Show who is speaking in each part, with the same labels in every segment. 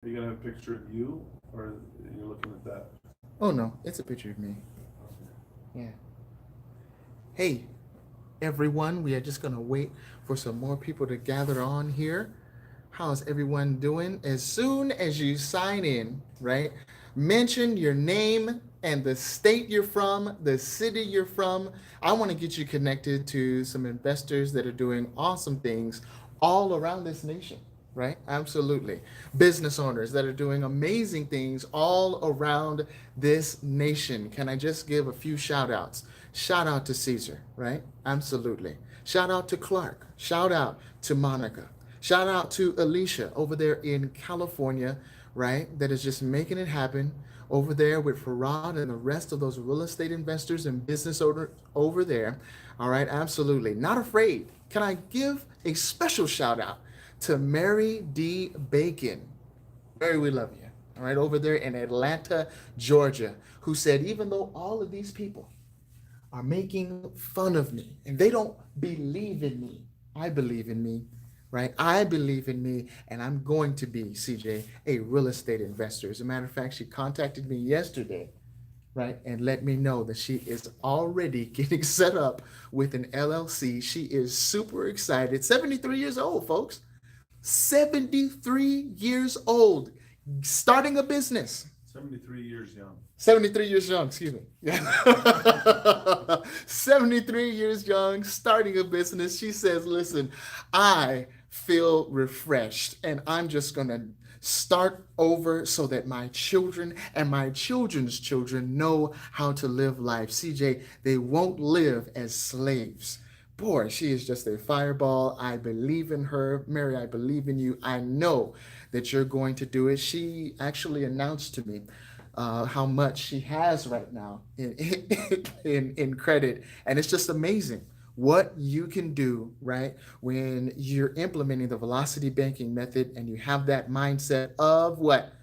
Speaker 1: Are you gonna have a picture of you, or you're looking at that?
Speaker 2: Oh no, it's a picture of me. Yeah. Hey, everyone, we are just gonna wait for some more people to gather on here. How's everyone doing? As soon as you sign in, right? Mention your name and the state you're from, the city you're from. I want to get you connected to some investors that are doing awesome things all around this nation, right? Absolutely. Business owners that are doing amazing things all around this nation. Can I just give a few shout outs? Shout out to Caesar, right? Absolutely. Shout out to Clark. Shout out to Monica. Shout out to Alicia over there in California, right? That is just making it happen over there with Farad and the rest of those real estate investors and business owners over there. All right, absolutely. Not afraid. Can I give a special shout out to Mary D. Bacon? Mary, we love you. All right, over there in Atlanta, Georgia, who said, even though all of these people are making fun of me and they don't believe in me, I believe in me, right? I believe in me, and I'm going to be, CJ, a real estate investor. As a matter of fact, she contacted me yesterday, right, and let me know that she is already getting set up with an LLC. She is super excited. 73 years old, folks. 73 years old, starting a business.
Speaker 1: 73 years young.
Speaker 2: 73 years young, excuse me. Yeah. 73 years young, starting a business. She says, listen, I feel refreshed and I'm just going to start over so that my children and my children's children know how to live life. CJ, they won't live as slaves. Boy, she is just a fireball. I believe in her. Mary, I believe in you. I know that you're going to do it. She actually announced to me how much she has right now in credit. And it's just amazing what you can do, right? When you're implementing the velocity banking method and you have that mindset of what?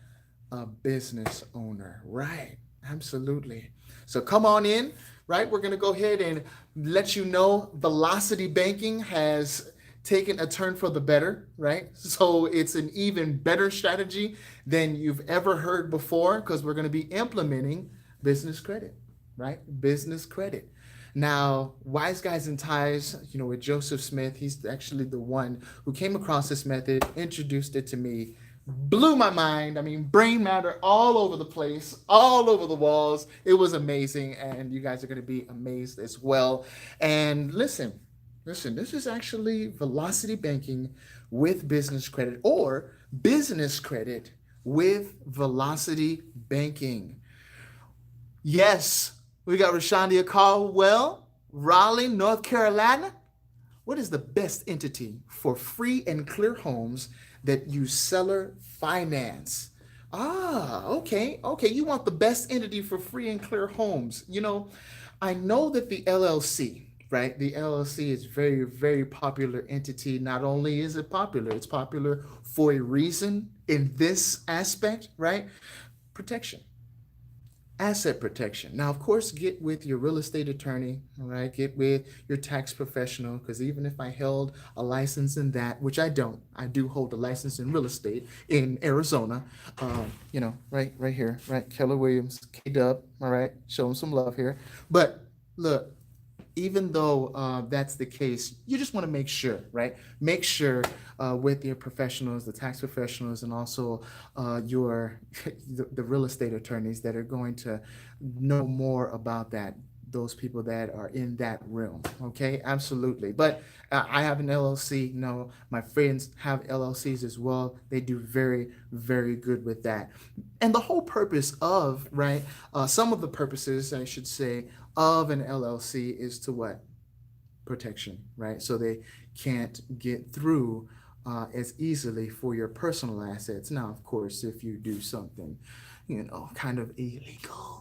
Speaker 2: A business owner, right? Absolutely. So come on in, right? We're going to go ahead and let you know velocity banking has taken a turn for the better, right? So it's an even better strategy than you've ever heard before because we're going to be implementing business credit, right? Business credit. Now, Wise Guys and Ties, with Joseph Smith, he's actually the one who came across this method, introduced it to me, blew my mind. I mean, brain matter all over the place, all over the walls. It was amazing, and you guys are going to be amazed as well. And listen, this is actually velocity banking with business credit or business credit with velocity banking. Yes, we got Rashandia Caldwell, Raleigh, North Carolina. What is the best entity for free and clear homes that use seller finance? Ah, okay, okay. You want the best entity for free and clear homes. I know that the LLC, right? The LLC is very, very popular entity. Not only is it popular, it's popular for a reason in this aspect, right? Protection, asset protection. Now, of course, get with your real estate attorney, all right? Get with your tax professional, because even if I held a license in that, which I don't, I do hold a license in real estate in Arizona, right here, right? Keller Williams, K Dub, all right? Show him some love here. But look, even though that's the case, you just want to make sure, right? Make sure with your professionals, the tax professionals, and also your the real estate attorneys that are going to know more about that. Those people that are in that realm, okay, absolutely. But I have an LLC. No, my friends have LLCs as well. They do very, very good with that. And the whole purpose of, right, some of the purposes, I should say, of an LLC is to what? Protection, right? So they can't get through as easily for your personal assets. Now, of course, if you do something, kind of illegal,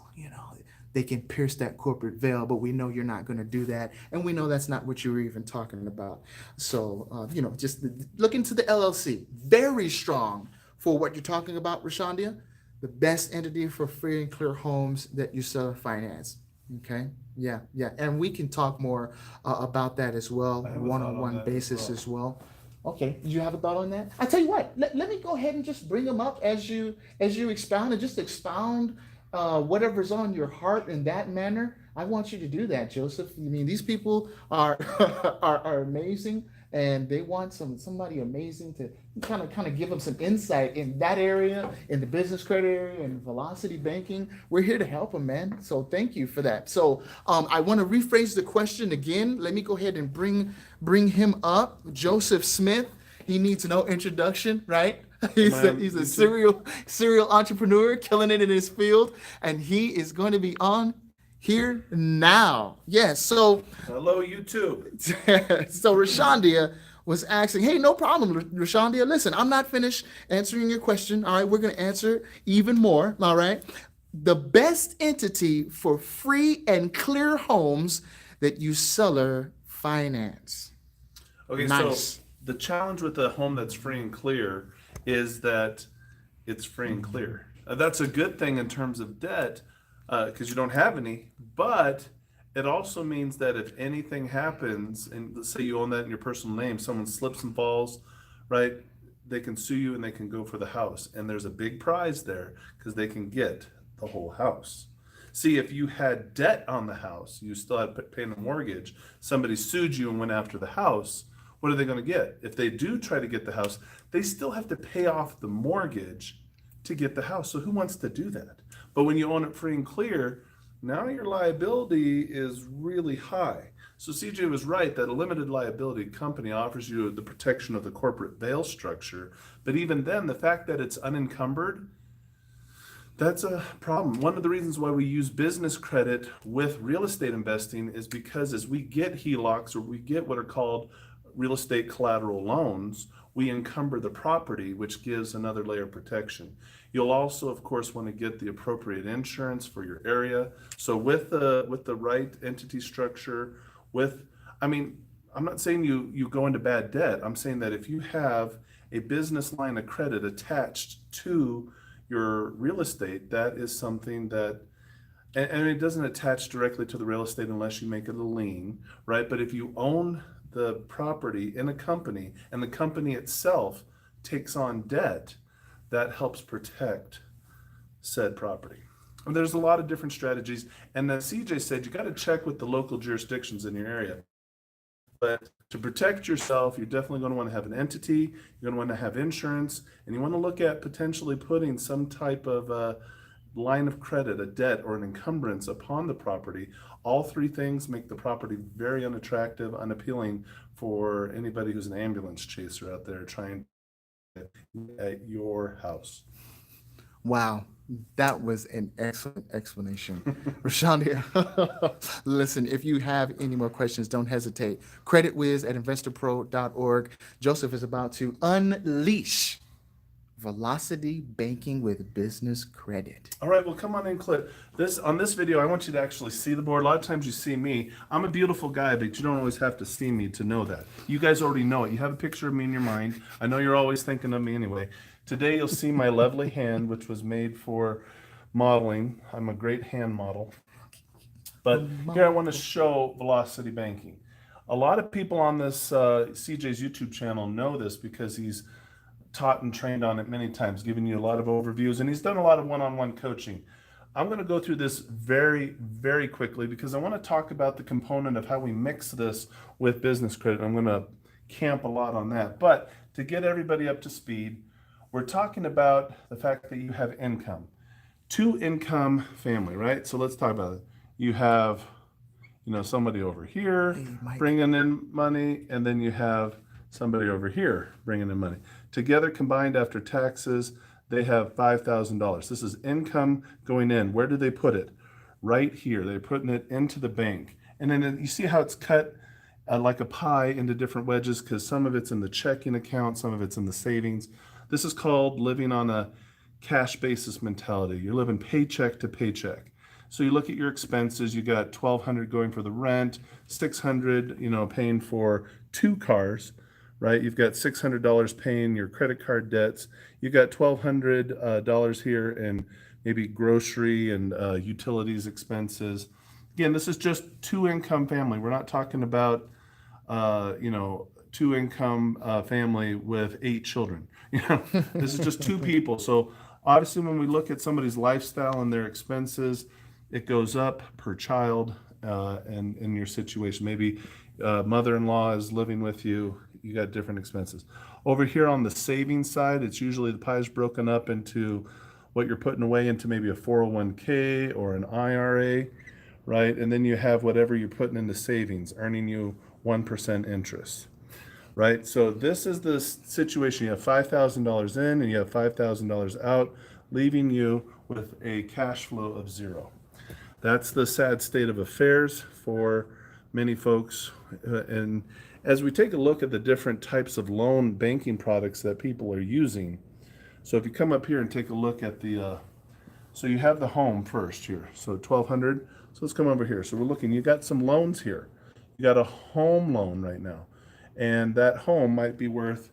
Speaker 2: they can pierce that corporate veil, but we know you're not going to do that. And we know that's not what you were even talking about. So, just look into the LLC. Very strong for what you're talking about, Rashandia. The best entity for free and clear homes that you sell finance. Okay. Yeah. Yeah. And we can talk more about that as well,
Speaker 1: I have a
Speaker 2: one
Speaker 1: thought
Speaker 2: on
Speaker 1: on
Speaker 2: one
Speaker 1: that as
Speaker 2: basis
Speaker 1: well.
Speaker 2: as well. Okay, did you have a thought on that? I tell you what, let me go ahead and just bring them up as you expound and just expound whatever's on your heart in that manner. I want you to do that, Joseph. I mean, these people are are amazing, and they want somebody amazing to kind of give them some insight in that area, in the business credit area, and velocity banking. We're here to help them, man. So thank you for that. So I want to rephrase the question again. Let me go ahead and bring him up. Joseph Smith. He needs no introduction, right?
Speaker 1: Am I on
Speaker 2: He's a
Speaker 1: YouTube?
Speaker 2: serial entrepreneur, killing it in his field, and he is going to be on here now. Yes. So
Speaker 1: Hello, YouTube.
Speaker 2: so Rashandia was asking, hey, no problem, Rashandia. Listen, I'm not finished answering your question. All right, we're going to answer even more. All right. The best entity for free and clear homes that you seller finance.
Speaker 1: Okay, so
Speaker 2: Nice.
Speaker 1: the challenge with a home that's free and clear is that it's free and clear. That's a good thing in terms of debt because you don't have any, but it also means that if anything happens, and let's say you own that in your personal name, someone slips and falls, right? They can sue you and they can go for the house. And there's a big prize there because they can get the whole house. See, if you had debt on the house, you still had paying a mortgage, somebody sued you and went after the house, what are they going to get? If they do try to get the house, they still have to pay off the mortgage to get the house. So who wants to do that? But when you own it free and clear, now your liability is really high. So CJ was right that a limited liability company offers you the protection of the corporate veil structure. But even then, the fact that it's unencumbered, that's a problem. One of the reasons why we use business credit with real estate investing is because as we get HELOCs or we get what are called real estate collateral loans, we encumber the property, which gives another layer of protection. You'll also, of course, want to get the appropriate insurance for your area. So with the right entity structure, I mean, I'm not saying you go into bad debt. I'm saying that if you have a business line of credit attached to your real estate, that is something that, and it doesn't attach directly to the real estate unless you make it a lien, right? But if you own the property in a company and the company itself takes on debt, that helps protect said property. And there's a lot of different strategies. And as CJ said, you got to check with the local jurisdictions in your area. But to protect yourself, you're definitely going to want to have an entity, you're going to want to have insurance, and you want to look at potentially putting some type of line of credit, a debt, or an encumbrance upon the property. All three things make the property very unattractive, unappealing for anybody who's an ambulance chaser out there trying to get at your house.
Speaker 2: Wow, that was an excellent explanation. Rashandia, listen, if you have any more questions, don't hesitate. Creditwiz@investorpro.org. Joseph is about to unleash velocity banking with business credit.
Speaker 1: All right, well, come on in, Clip. On this video, I want you to actually see the board. A lot of times you see me. I'm a beautiful guy, but you don't always have to see me to know that. You guys already know it. You have a picture of me in your mind. I know you're always thinking of me anyway. Today, you'll see my lovely hand, which was made for modeling. I'm a great hand model. But here I want to show velocity banking. A lot of people on this CJ's YouTube channel know this because he's taught and trained on it many times, giving you a lot of overviews, and he's done a lot of one-on-one coaching. I'm going to go through this very, very quickly because I want to talk about the component of how we mix this with business credit. I'm going to camp a lot on that. But to get everybody up to speed, we're talking about the fact that you have income. Two income family, right? So let's talk about it. You have, somebody over here bringing in money, and then you have somebody over here bringing in money. Together, combined after taxes, they have $5,000. This is income going in. Where do they put it? Right here. They're putting it into the bank. And then you see how it's cut like a pie into different wedges because some of it's in the checking account, some of it's in the savings. This is called living on a cash basis mentality. You're living paycheck to paycheck. So you look at your expenses, you got $1,200 going for the rent, $600, paying for 2 cars, right? You've got $600 paying your credit card debts. You got $1,200 here in maybe grocery and utilities expenses. Again, this is just 2 income family. We're not talking about, two-income family with 8 children. You know, this is just 2 people. So obviously, when we look at somebody's lifestyle and their expenses, it goes up per child, and in your situation. Maybe mother-in-law is living with you. You got different expenses. Over here on the savings side, it's usually the pie is broken up into what you're putting away into maybe a 401k or an IRA, right? And then you have whatever you're putting into savings, earning you 1% interest, right? So this is the situation. You have $5,000 in and you have $5,000 out, leaving you with a cash flow of 0. That's the sad state of affairs for many folks. And as we take a look at the different types of loan banking products that people are using, so if you come up here and take a look at the, so you have the home first here, so 1,200. So let's come over here. So we're looking, you got some loans here. You got a home loan right now, and that home might be worth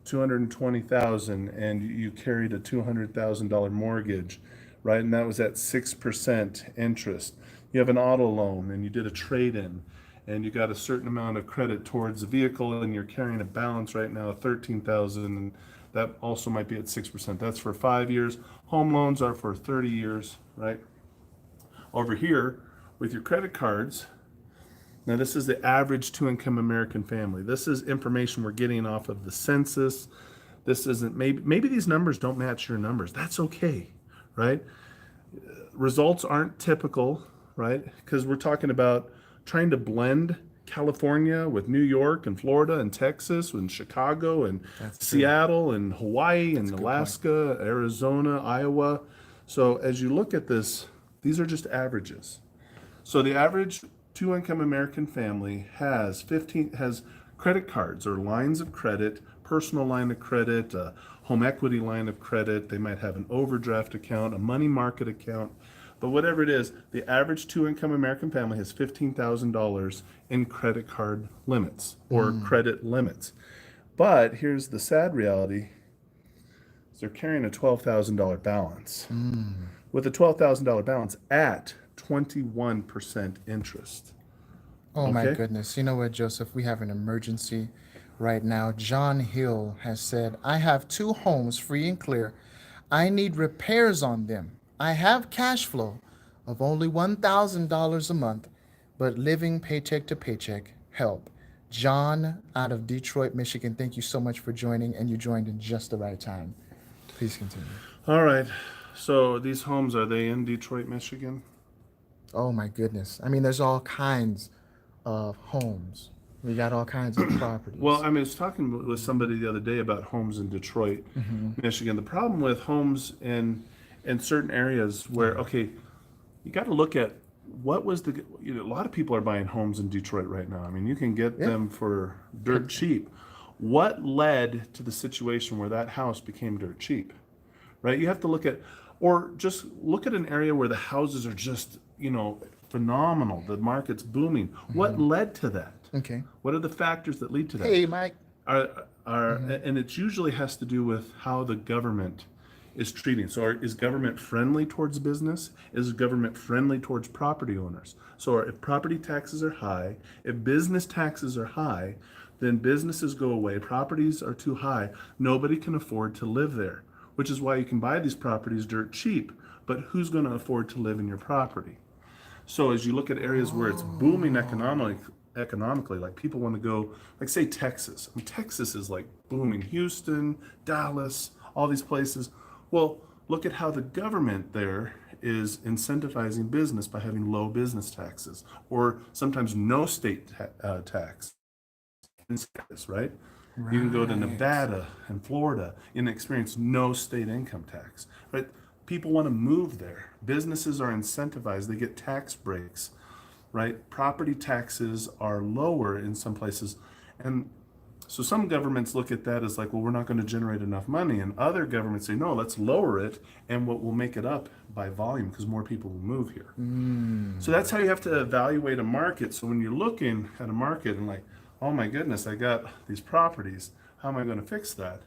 Speaker 1: $220,000, and you carried a $200,000 mortgage, right? And that was at 6% interest. You have an auto loan, and you did a trade-in, and you got a certain amount of credit towards the vehicle, and you're carrying a balance right now of $13,000, and that also might be at 6%. That's for 5 years. Home loans are for 30 years, right? Over here with your credit cards, now this is the average two-income American family. This is information we're getting off of the census. This isn't, maybe these numbers don't match your numbers. That's okay, right? Results aren't typical, right? Because we're talking about trying to blend California with New York and Florida and Texas and Chicago and Seattle and Hawaii and Alaska, Arizona, Iowa. So as you look at this, these are just averages. So the average two-income American family has credit cards or lines of credit, personal line of credit, a home equity line of credit. They might have an overdraft account, a money market account. But whatever it is, the average two-income American family has $15,000 in credit card limits or credit limits. But here's the sad reality: they're carrying a $12,000 balance. With a $12,000 balance at 21% interest.
Speaker 2: Oh my goodness. You know what, Joseph? We have an emergency right now. John Hill has said, I have 2 homes free and clear. I need repairs on them. I have cash flow of only $1,000 a month, but living paycheck to paycheck. Help. John out of Detroit, Michigan, thank you so much for joining, and you joined in just the right time. Please continue.
Speaker 1: All right. So these homes, are they in Detroit, Michigan?
Speaker 2: Oh my goodness. I mean, there's all kinds of homes. We got all kinds of properties.
Speaker 1: Well, I was talking with somebody the other day about homes in Detroit, Michigan. The problem with homes in certain areas where, okay, you got to look at what was a lot of people are buying homes in Detroit right now. I mean, you can get them for dirt cheap. What led to the situation where that house became dirt cheap, right? You have to look at, or just look at an area where the houses are just, phenomenal. The market's booming. What led to that?
Speaker 2: Okay.
Speaker 1: What are the factors that lead to that?
Speaker 2: Hey, Mike.
Speaker 1: And it usually has to do with how the government is treating. So is government friendly towards business? Is government friendly towards property owners? So if property taxes are high, if business taxes are high, then businesses go away. Properties are too high. Nobody can afford to live there, which is why you can buy these properties dirt cheap. But who's going to afford to live in your property? So as you look at areas where it's booming economically, like people want to go, like say Texas. I mean, Texas is like booming. Houston, Dallas, all these places. Well, look at how the government there is incentivizing business by having low business taxes, or sometimes no state tax. Right? You can go to Nevada and Florida and experience no state income tax. Right? People want to move there. Businesses are incentivized. They get tax breaks. Right? Property taxes are lower in some places, and so some governments look at that as like, well, we're not going to generate enough money. And other governments say, no, let's lower it. And what will make it up by volume, because more people will move here. So that's how you have to evaluate a market. So when you're looking at a market and like, oh my goodness, I got these properties. How am I going to fix that?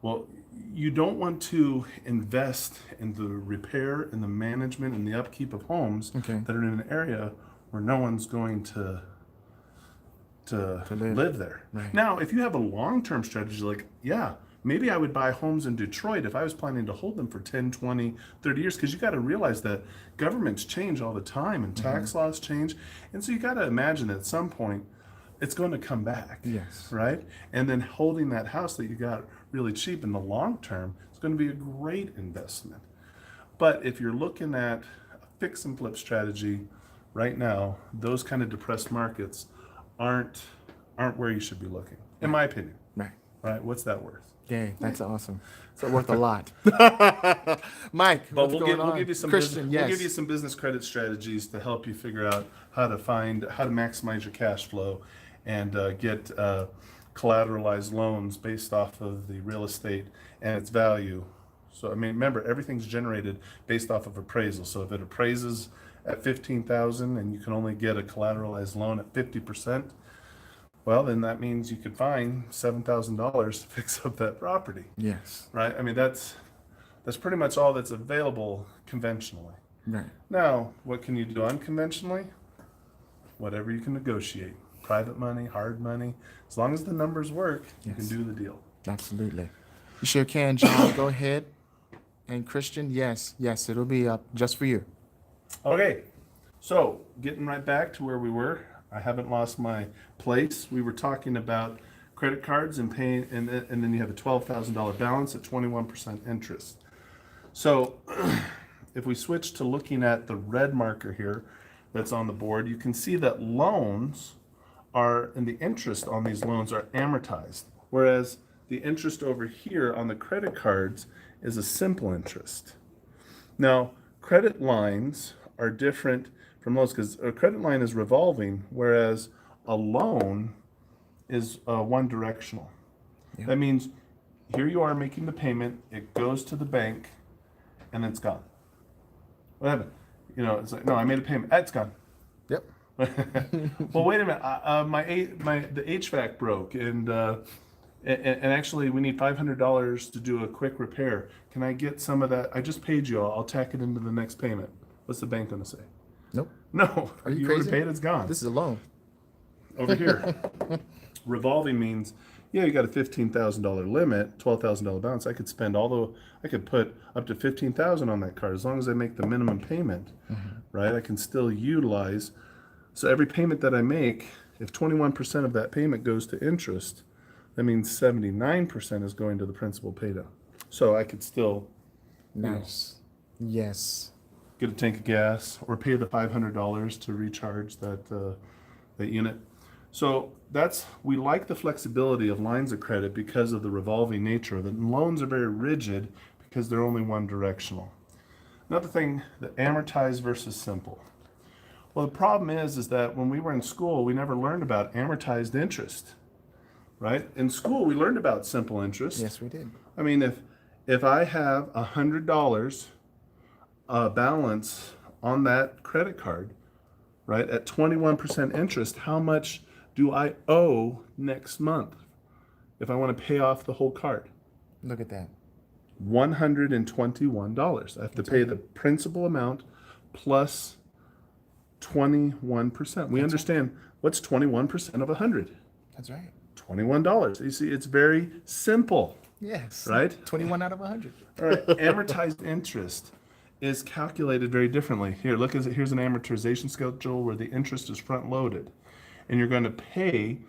Speaker 1: Well, you don't want to invest in the repair and the management and the upkeep of homes that are in an area where no one's going to to
Speaker 2: live.
Speaker 1: live there.
Speaker 2: Right.
Speaker 1: Now, if you have a long-term strategy, like, yeah, maybe I would buy homes in Detroit if I was planning to hold them for 10, 20, 30 years, because you got to realize that governments change all the time and tax laws change. And so you got to imagine at some point it's going to come back.
Speaker 2: Yes.
Speaker 1: Right? And then holding that house that you got really cheap in the long term is going to be a great investment. But if you're looking at a fix and flip strategy right now, those kind of depressed markets aren't where you should be looking, in my opinion.
Speaker 2: Right.
Speaker 1: Right? What's that worth?
Speaker 2: Dang, that's awesome. It's worth a lot. Mike,
Speaker 1: But
Speaker 2: what's
Speaker 1: we'll
Speaker 2: going on?
Speaker 1: give you some
Speaker 2: Christian,
Speaker 1: we'll give you some business credit strategies to help you figure out how to maximize your cash flow and get collateralized loans based off of the real estate and its value. So I mean, remember, everything's generated based off of appraisal. So if it appraises at 15,000 and you can only get a collateralized loan at 50%, well, then that means you could find $7,000 to fix up that property.
Speaker 2: Yes.
Speaker 1: Right? I mean, that's pretty much all that's available conventionally.
Speaker 2: Right.
Speaker 1: Now, what can you do unconventionally? Whatever you can negotiate. Private money, hard money. As long as the numbers work, you can
Speaker 2: Yes.
Speaker 1: do the deal.
Speaker 2: Absolutely. You sure can, John. Go ahead. And Christian, yes, it'll be up just for you.
Speaker 1: Okay, so getting right back to where we were. I haven't lost my place. We were talking about credit cards and paying, and then you have a $12,000 balance at 21% interest. So if we switch to looking at the red marker here that's on the board, you can see that loans are, and the interest on these loans are amortized, whereas the interest over here on the credit cards is a simple interest. Now, credit lines are different from loans because a credit line is revolving, whereas a loan is one directional.
Speaker 2: Yeah.
Speaker 1: That means here you are making the payment, it goes to the bank, and it's gone. What happened? You know, it's like, no, I made a payment, it's gone.
Speaker 2: Yep.
Speaker 1: Well, wait a minute. The HVAC broke, and actually we need $500 to do a quick repair. Can I get some of that? I just paid you. I'll tack it into the next payment. What's the bank going to say?
Speaker 2: Nope.
Speaker 1: No.
Speaker 2: Are you
Speaker 1: already
Speaker 2: crazy?
Speaker 1: paid. It's gone.
Speaker 2: This is a loan.
Speaker 1: Over here, revolving means, yeah, you got a $15,000 limit, $12,000 balance. I could put up to $15,000 on that card as long as I make the minimum payment, right? I can still utilize. So every payment that I make, if 21% of that payment goes to interest, that means 79% is going to the principal pay down. So I could still
Speaker 2: Nice. Yes.
Speaker 1: get a tank of gas or pay the $500 to recharge that unit. So we like the flexibility of lines of credit because of the revolving nature of it. And loans are very rigid because they're only one directional. Another thing, the amortized versus simple. Well, the problem is that when we were in school, we never learned about amortized interest, right? In school, we learned about simple interest.
Speaker 2: Yes, we did.
Speaker 1: I mean, if I have $100 balance on that credit card, right, at 21% interest, how much do I owe next month if I want to pay off the whole card?
Speaker 2: Look at that.
Speaker 1: $121. I have to pay the principal amount plus 21%. We understand what's 21% of 100?
Speaker 2: That's right.
Speaker 1: $21. You see, it's very simple,
Speaker 2: Yes.
Speaker 1: right?
Speaker 2: 21 out of 100.
Speaker 1: All right, amortized interest is calculated very differently. Here, look, here's an amortization schedule where the interest is front loaded. And you're going to pay,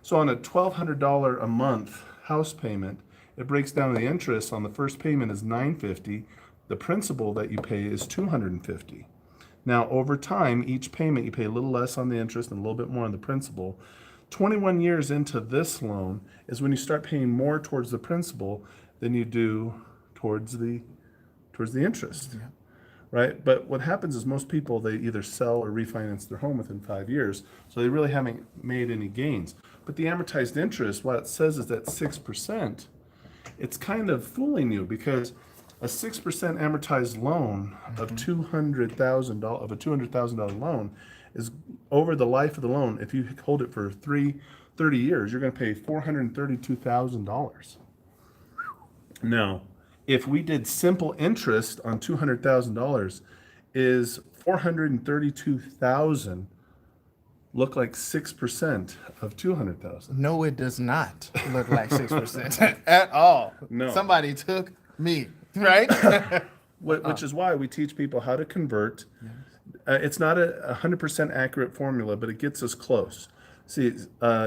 Speaker 1: so on a $1,200 a month house payment, it breaks down the interest on the first payment is $950. The principal that you pay is $250. Now, over time, each payment you pay a little less on the interest and a little bit more on the principal. 21 years into this loan is when you start paying more towards the principal than you do towards the interest.
Speaker 2: Yeah.
Speaker 1: Right? But what happens is most people, they either sell or refinance their home within 5 years, so they really haven't made any gains. But the amortized interest, what it says is that 6%, it's kind of fooling you because a 6% amortized loan of $200,000 of a $200,000 loan is over the life of the loan. If you hold it for 30 years, you're going to pay $432,000. Now, if we did simple interest on $200,000 is $432,000 look like 6% of 200,000?
Speaker 2: No, it does not look like 6% at all.
Speaker 1: No.
Speaker 2: Somebody took me, right?
Speaker 1: Which is why we teach people how to convert. It's not a 100% accurate formula, but it gets us close. See,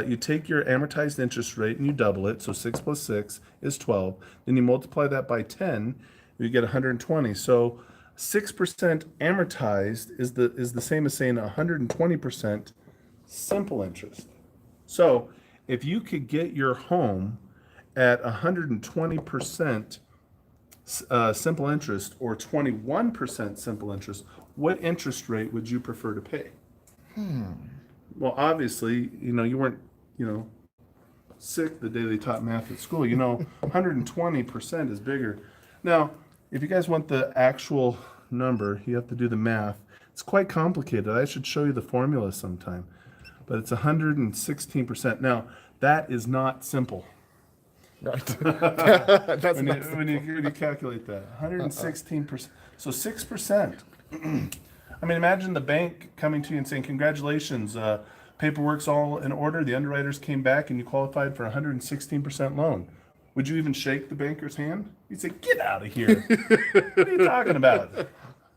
Speaker 1: you take your amortized interest rate and you double it. So 6 plus 6 is 12. Then you multiply that by 10, you get 120. So 6% amortized is the same as saying 120% simple interest. So if you could get your home at 120% simple interest or 21% simple interest, what interest rate would you prefer to pay? Well, obviously, you weren't, sick the day they taught math at school. 120% is bigger. Now, if you guys want the actual number, you have to do the math. It's quite complicated. I should show you the formula sometime. But it's 116%. Now, that is not simple.
Speaker 2: Right. That's
Speaker 1: When
Speaker 2: not
Speaker 1: you calculate that, 116%. So 6%. I mean, imagine the bank coming to you and saying, congratulations, paperwork's all in order. The underwriters came back and you qualified for 116% loan. Would you even shake the banker's hand? You'd say, get out of here. What are you talking about?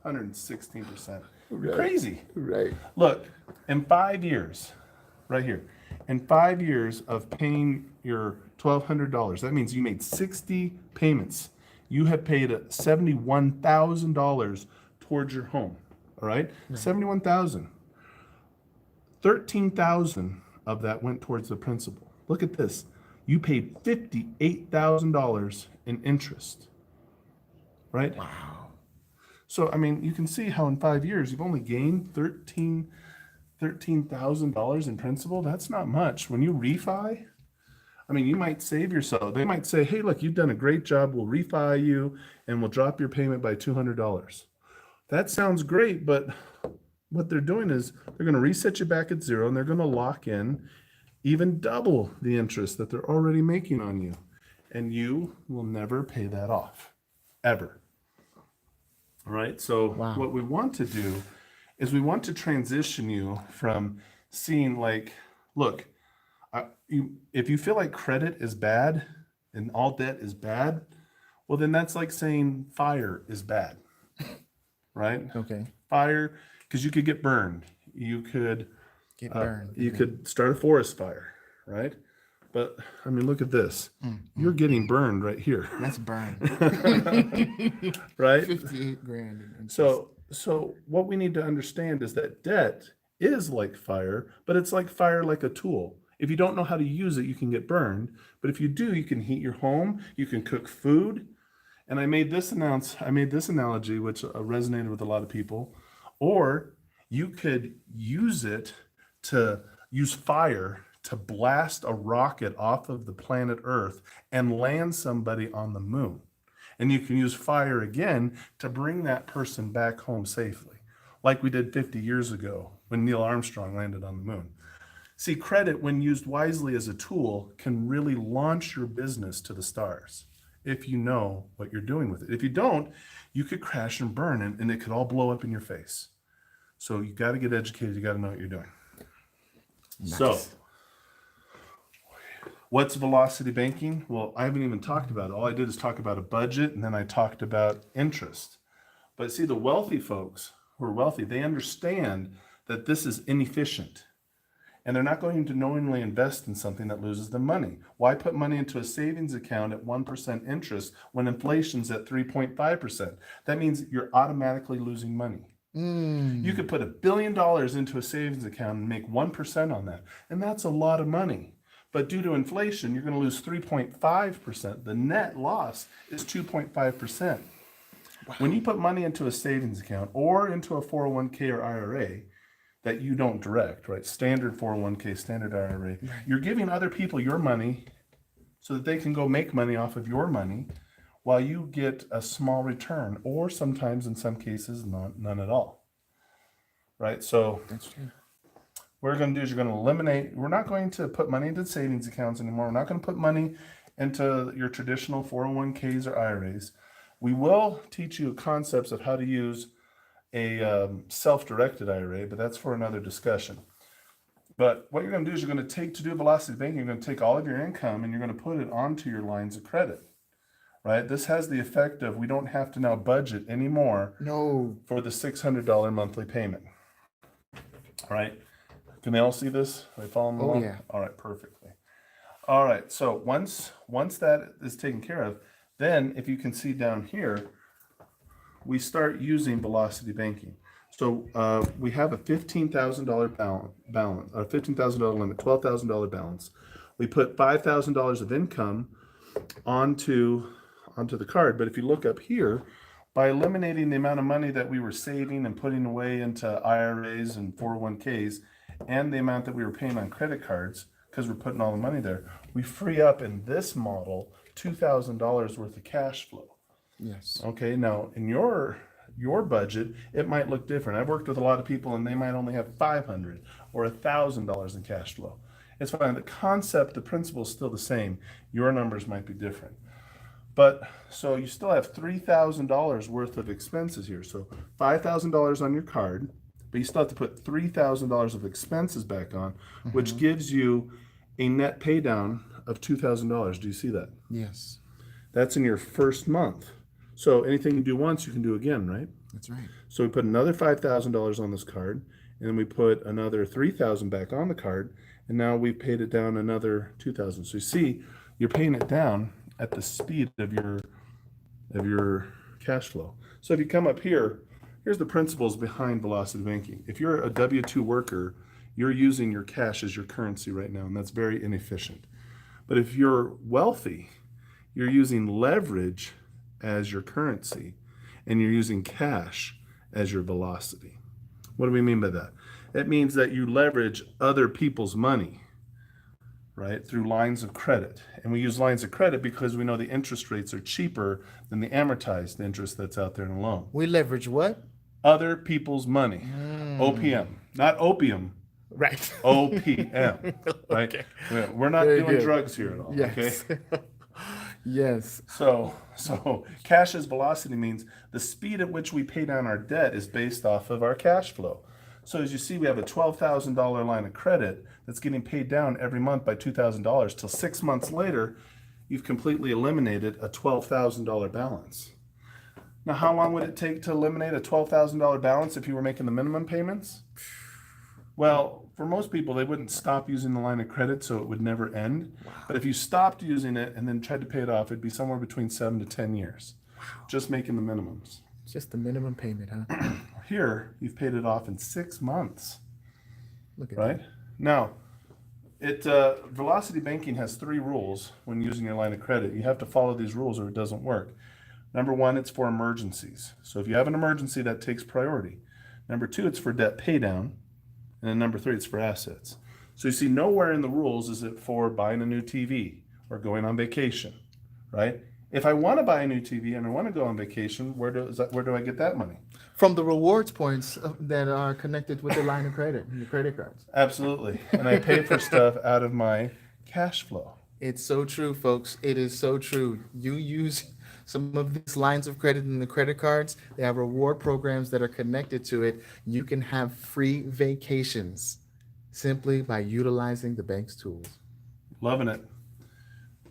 Speaker 1: 116%. You're crazy.
Speaker 2: right.
Speaker 1: Look, in 5 years, right here, in 5 years of paying your $1,200, that means you made 60 payments. You have paid $71,000 towards your home. All right? 71,000. 13,000 of that went towards the principal. Look at this. You paid $58,000 in interest. Right?
Speaker 2: Wow.
Speaker 1: So, I mean, you can see how in 5 years you've only gained $13,000 in principal. That's not much. When you refi, I mean, you might save yourself. They might say, hey, look, you've done a great job. We'll refi you and we'll drop your payment by $200. That sounds great, but what they're doing is they're going to reset you back at zero and they're going to lock in even double the interest that they're already making on you. And you will never pay that off, ever. All right. So what we want to do is we want to transition you from seeing like, look, if you feel like credit is bad and all debt is bad, well, then that's like saying fire is bad, right?
Speaker 2: Okay.
Speaker 1: Fire, because you could get burned. You could
Speaker 2: Get burned.
Speaker 1: you could start a forest fire, right? But I mean, look at this. You're getting burned right here,
Speaker 2: That's burned.
Speaker 1: right?
Speaker 2: 58 grand. in interest.
Speaker 1: So what we need to understand is that debt is like fire, but it's like fire like a tool. If you don't know how to use it, you can get burned. But if you do, you can heat your home, you can cook food. And I made this analogy, which resonated with a lot of people. Or you could use fire to blast a rocket off of the planet Earth and land somebody on the moon. And you can use fire again to bring that person back home safely, like we did 50 years ago when Neil Armstrong landed on the moon. See, credit, when used wisely as a tool, can really launch your business to the stars if you know what you're doing with it. If you don't, you could crash and burn and it could all blow up in your face. So you got to get educated. You got to know what you're doing.
Speaker 2: Nice.
Speaker 1: So what's velocity banking? Well, I haven't even talked about it. All I did is talk about a budget and then I talked about interest. But see, the wealthy folks who are wealthy, they understand that this is inefficient. And they're not going to knowingly invest in something that loses them money. Why put money into a savings account at 1% interest when inflation's at 3.5%? That means you're automatically losing money. You could put $1 billion into a savings account and make 1% on that. And that's a lot of money. But due to inflation, you're going to lose 3.5%. The net loss is 2.5%. Wow. When you put money into a savings account or into a 401k or IRA, that you don't direct, right? Standard 401k, standard IRA. Right. You're giving other people your money so that they can go make money off of your money while you get a small return, or sometimes in some cases, none at all. Right? So
Speaker 2: That's true.
Speaker 1: what we're going to do is you're going to eliminate, we're not going to put money into savings accounts anymore. We're not going to put money into your traditional 401ks or IRAs. We will teach you concepts of how to use a self-directed IRA, but that's for another discussion. But what you're going to do is you're going to take, to do velocity banking, you're going to take all of your income and you're going to put it onto your lines of credit, right? This has the effect of we don't have to now budget anymore
Speaker 2: No.
Speaker 1: for the $600 monthly payment. All right. Can they all see this? Are they following along?
Speaker 2: Yeah.
Speaker 1: All right, perfectly. All right. So once that is taken care of, then if you can see down here, we start using velocity banking. So we have a $15,000 balance, a $15,000 limit, $12,000 balance. We put $5,000 of income onto the card. But if you look up here, by eliminating the amount of money that we were saving and putting away into IRAs and 401ks, and the amount that we were paying on credit cards, because we're putting all the money there, we free up in this model $2,000 worth of cash flow.
Speaker 2: Yes.
Speaker 1: Okay, now in your budget, it might look different. I've worked with a lot of people and they might only have $500 or $1,000 in cash flow. It's fine. The concept, the principle is still the same. Your numbers might be different. But so you still have $3,000 worth of expenses here. So $5,000 on your card, but you still have to put $3,000 of expenses back on, which gives you a net pay down of $2,000. Do you see that?
Speaker 2: Yes.
Speaker 1: That's in your first month. So anything you do once, you can do again, right?
Speaker 2: That's right.
Speaker 1: So we put another $5,000 on this card, and then we put another $3,000 back on the card, and now we've paid it down another $2,000. So you see, you're paying it down at the speed of your cash flow. So if you come up here, here's the principles behind velocity banking. If you're a W-2 worker, you're using your cash as your currency right now, and that's very inefficient. But if you're wealthy, you're using leverage as your currency, and you're using cash as your velocity. What do we mean by that? It means that you leverage other people's money, right, through lines of credit. And we use lines of credit because we know the interest rates are cheaper than the amortized interest that's out there in a loan.
Speaker 2: We leverage what?
Speaker 1: Other people's money. OPM, not opium.
Speaker 2: Right.
Speaker 1: OPM. Right?
Speaker 2: Okay.
Speaker 1: We're not
Speaker 2: Very
Speaker 1: doing
Speaker 2: good.
Speaker 1: drugs here at all.
Speaker 2: Yes.
Speaker 1: Okay.
Speaker 2: Yes.
Speaker 1: So cash as velocity means the speed at which we pay down our debt is based off of our cash flow. So as you see, we have a $12,000 line of credit that's getting paid down every month by $2,000 till 6 months later, you've completely eliminated a $12,000 balance. Now, how long would it take to eliminate a $12,000 balance if you were making the minimum payments? Well, for most people, they wouldn't stop using the line of credit, so it would never end. Wow. But if you stopped using it and then tried to pay it off, it'd be somewhere between 7 to 10 years, just making the minimums.
Speaker 2: Just the minimum payment, huh?
Speaker 1: Here, you've paid it off in 6 months.
Speaker 2: Look at
Speaker 1: right?
Speaker 2: that.
Speaker 1: Now, velocity banking has 3 rules when using your line of credit. You have to follow these rules or it doesn't work. Number 1, it's for emergencies. So if you have an emergency, that takes priority. Number 2, it's for debt pay down. And then number 3, it's for assets. So you see, nowhere in the rules is it for buying a new TV or going on vacation, right? If I want to buy a new TV and I want to go on vacation, where do I get that money?
Speaker 2: From the rewards points that are connected with the line of credit and the credit cards.
Speaker 1: Absolutely. And I pay for stuff out of my cash flow.
Speaker 2: It's so true, folks. It is so true. You use some of these lines of credit and the credit cards, they have reward programs that are connected to it. You can have free vacations simply by utilizing the bank's tools.
Speaker 1: Loving it.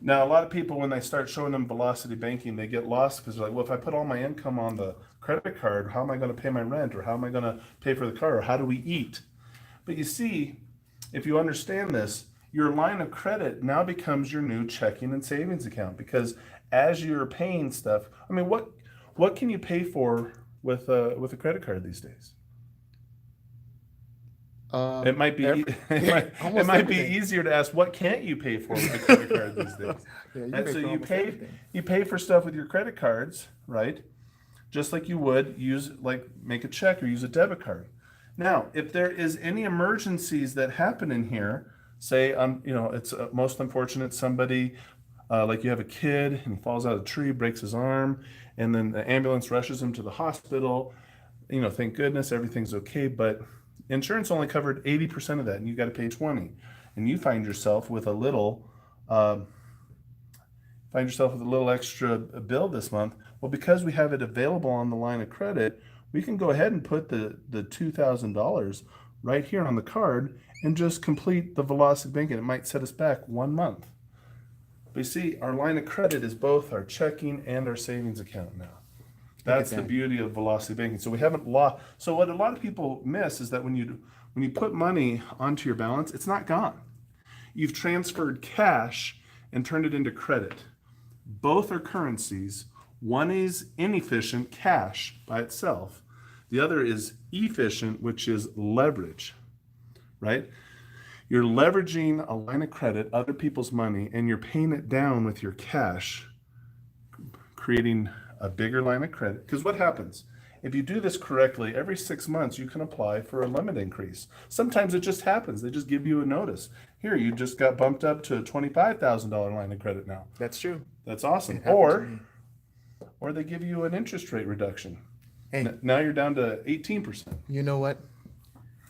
Speaker 1: Now, a lot of people, when they start showing them velocity banking, they get lost because they're like, well, if I put all my income on the credit card, how am I going to pay my rent? Or how am I going to pay for the car? Or how do we eat? But you see, if you understand this, your line of credit now becomes your new checking and savings account, because as you're paying stuff, I mean, what can you pay for with a credit card these days? It might be it might be easier to ask, what can't you pay for with a credit card these days?
Speaker 2: Yeah,
Speaker 1: And so you pay for stuff with your credit cards, right? Just like you would make a check or use a debit card. Now, if there is any emergencies that happen in here, say it's most unfortunate, somebody like you have a kid and he falls out of a tree, breaks his arm, and then the ambulance rushes him to the hospital. Thank goodness everything's okay, but insurance only covered 80% of that, and you got to pay 20%, and you find yourself with a little extra bill this month. Well, because we have it available on the line of credit, we can go ahead and put the $2,000 right here on the card, and just complete the velocity banking. It might set us back 1 month. But you see, our line of credit is both our checking and our savings account now. That's the beauty of velocity banking. So we haven't lost. So what a lot of people miss is that when you put money onto your balance, it's not gone. You've transferred cash and turned it into credit. Both are currencies. One is inefficient, cash by itself. The other is efficient, which is leverage, right? You're leveraging a line of credit, other people's money, and you're paying it down with your cash, creating a bigger line of credit. Because what happens? If you do this correctly, every 6 months you can apply for a limit increase. Sometimes it just happens. They just give you a notice. Here, you just got bumped up to a $25,000 line of credit now.
Speaker 2: That's true.
Speaker 1: That's awesome. Or they give you an interest rate reduction.
Speaker 2: Hey,
Speaker 1: now you're down to 18%.
Speaker 2: you know what?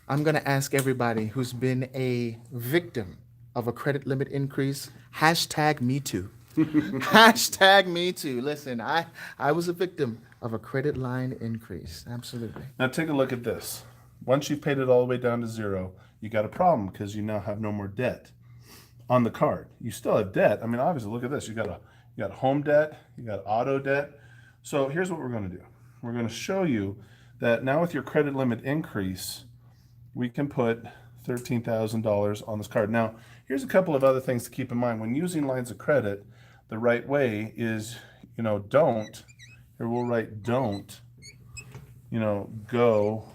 Speaker 2: I'm going to ask everybody who's been a victim of a credit limit increase, hashtag me too. Hashtag me too. Listen, I was a victim of a credit line increase. Absolutely.
Speaker 1: Now take a look at this. Once you've paid it all the way down to zero, you got a problem because you now have no more debt on the card. You still have debt. I mean, obviously, look at this. You got home debt, you got auto debt. So here's what we're going to do. We're going to show you that now with your credit limit increase, we can put $13,000 on this card. Now, here's a couple of other things to keep in mind. When using lines of credit, the right way is, don't, here we'll write don't, go,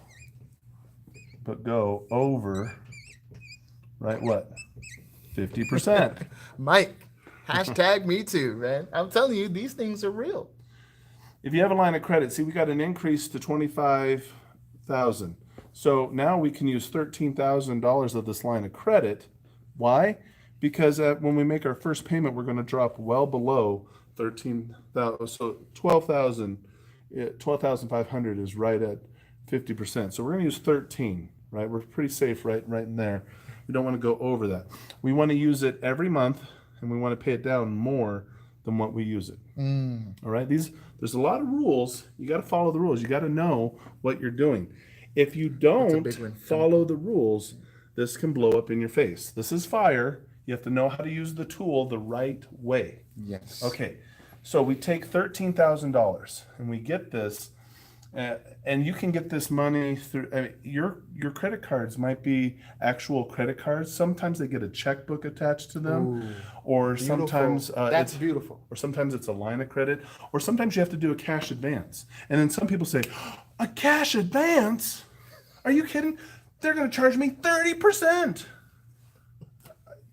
Speaker 1: but go over, right, what? 50%.
Speaker 2: Mike, hashtag me too, man. I'm telling you, these things are real.
Speaker 1: If you have a line of credit, see, we got an increase to $25,000. So now we can use $13,000 of this line of credit. Why? Because when we make our first payment, we're going to drop well below 13,000. So 12,500 is right at 50%. So we're going to use 13, right? We're pretty safe right in there. We don't want to go over that. We want to use it every month, and we want to pay it down more than what we use it. All right? There's a lot of rules. You got to follow the rules. You got to know what you're doing. If you don't follow the rules, this can blow up in your face. This is fire. You have to know how to use the tool the right way.
Speaker 2: Yes.
Speaker 1: Okay, so we take $13,000 and we get this, and you can get this money through your credit cards. Might be actual credit cards. Sometimes they get a checkbook attached to them.
Speaker 2: Ooh,
Speaker 1: or
Speaker 2: beautiful.
Speaker 1: Sometimes
Speaker 2: that's beautiful.
Speaker 1: Or sometimes it's a line of credit, or sometimes you have to do a cash advance. And then some people say, a cash advance? Are you kidding? They're going to charge me 30%.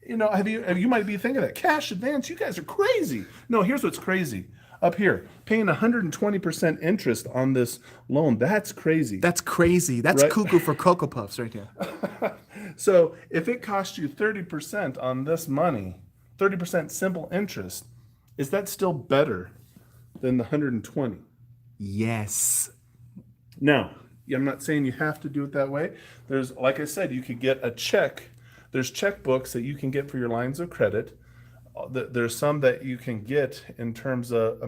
Speaker 1: You might be thinking that cash advance, you guys are crazy. No, here's what's crazy. Up here, paying 120% interest on this loan. That's crazy.
Speaker 2: That's crazy. That's
Speaker 1: right?
Speaker 2: cuckoo for Cocoa Puffs right here.
Speaker 1: So if it costs you 30% on this money, 30% simple interest, is that still better than the 120?
Speaker 2: Yes.
Speaker 1: Now, I'm not saying you have to do it that way. There's, like I said, you could get a check. There's checkbooks that you can get for your lines of credit. There's some that you can get in terms of,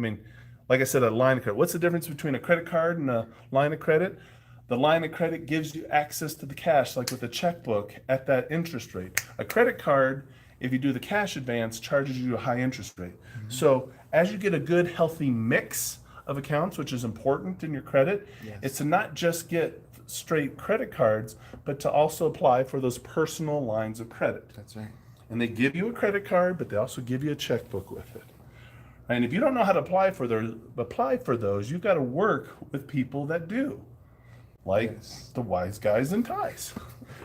Speaker 1: like I said, a line of credit. What's the difference between a credit card and a line of credit? The line of credit gives you access to the cash, like with a checkbook, at that interest rate. A credit card, if you do the cash advance, charges you a high interest rate. Mm-hmm. So as you get a good, healthy mix of accounts, which is important in your credit, it's to not just get straight credit cards, but to also apply for those personal lines of credit.
Speaker 2: That's right.
Speaker 1: And they give you a credit card, but they also give you a checkbook with it. And if you don't know how to apply for those, you've got to work with people that do, like the wise guys in ties,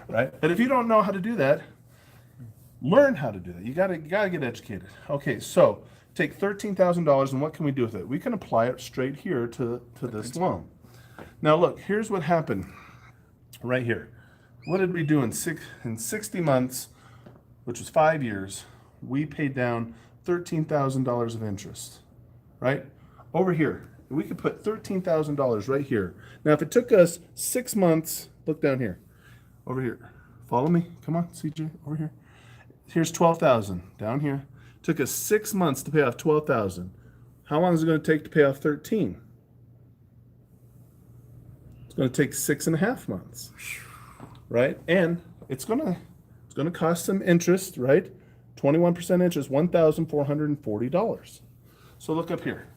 Speaker 1: right? But if you don't know how to do that, learn how to do that. You gotta get educated. Okay, so take $13,000, and what can we do with it? We can apply it straight here to this loan. Now look, here's what happened right here. What did we do in 60 months, which was 5 years? We paid down $13,000 of interest, right? Over here, we could put $13,000 right here. Now, if it took us 6 months, look down here, over here. Follow me, come on, CJ, over here. Here's 12,000 down here. Took us 6 months to pay off 12,000. How long is it going to take to pay off 13? It's going to take 6.5 months, right? And it's going to It's going to cost some interest, right? 21% interest, $1,440. So look up here.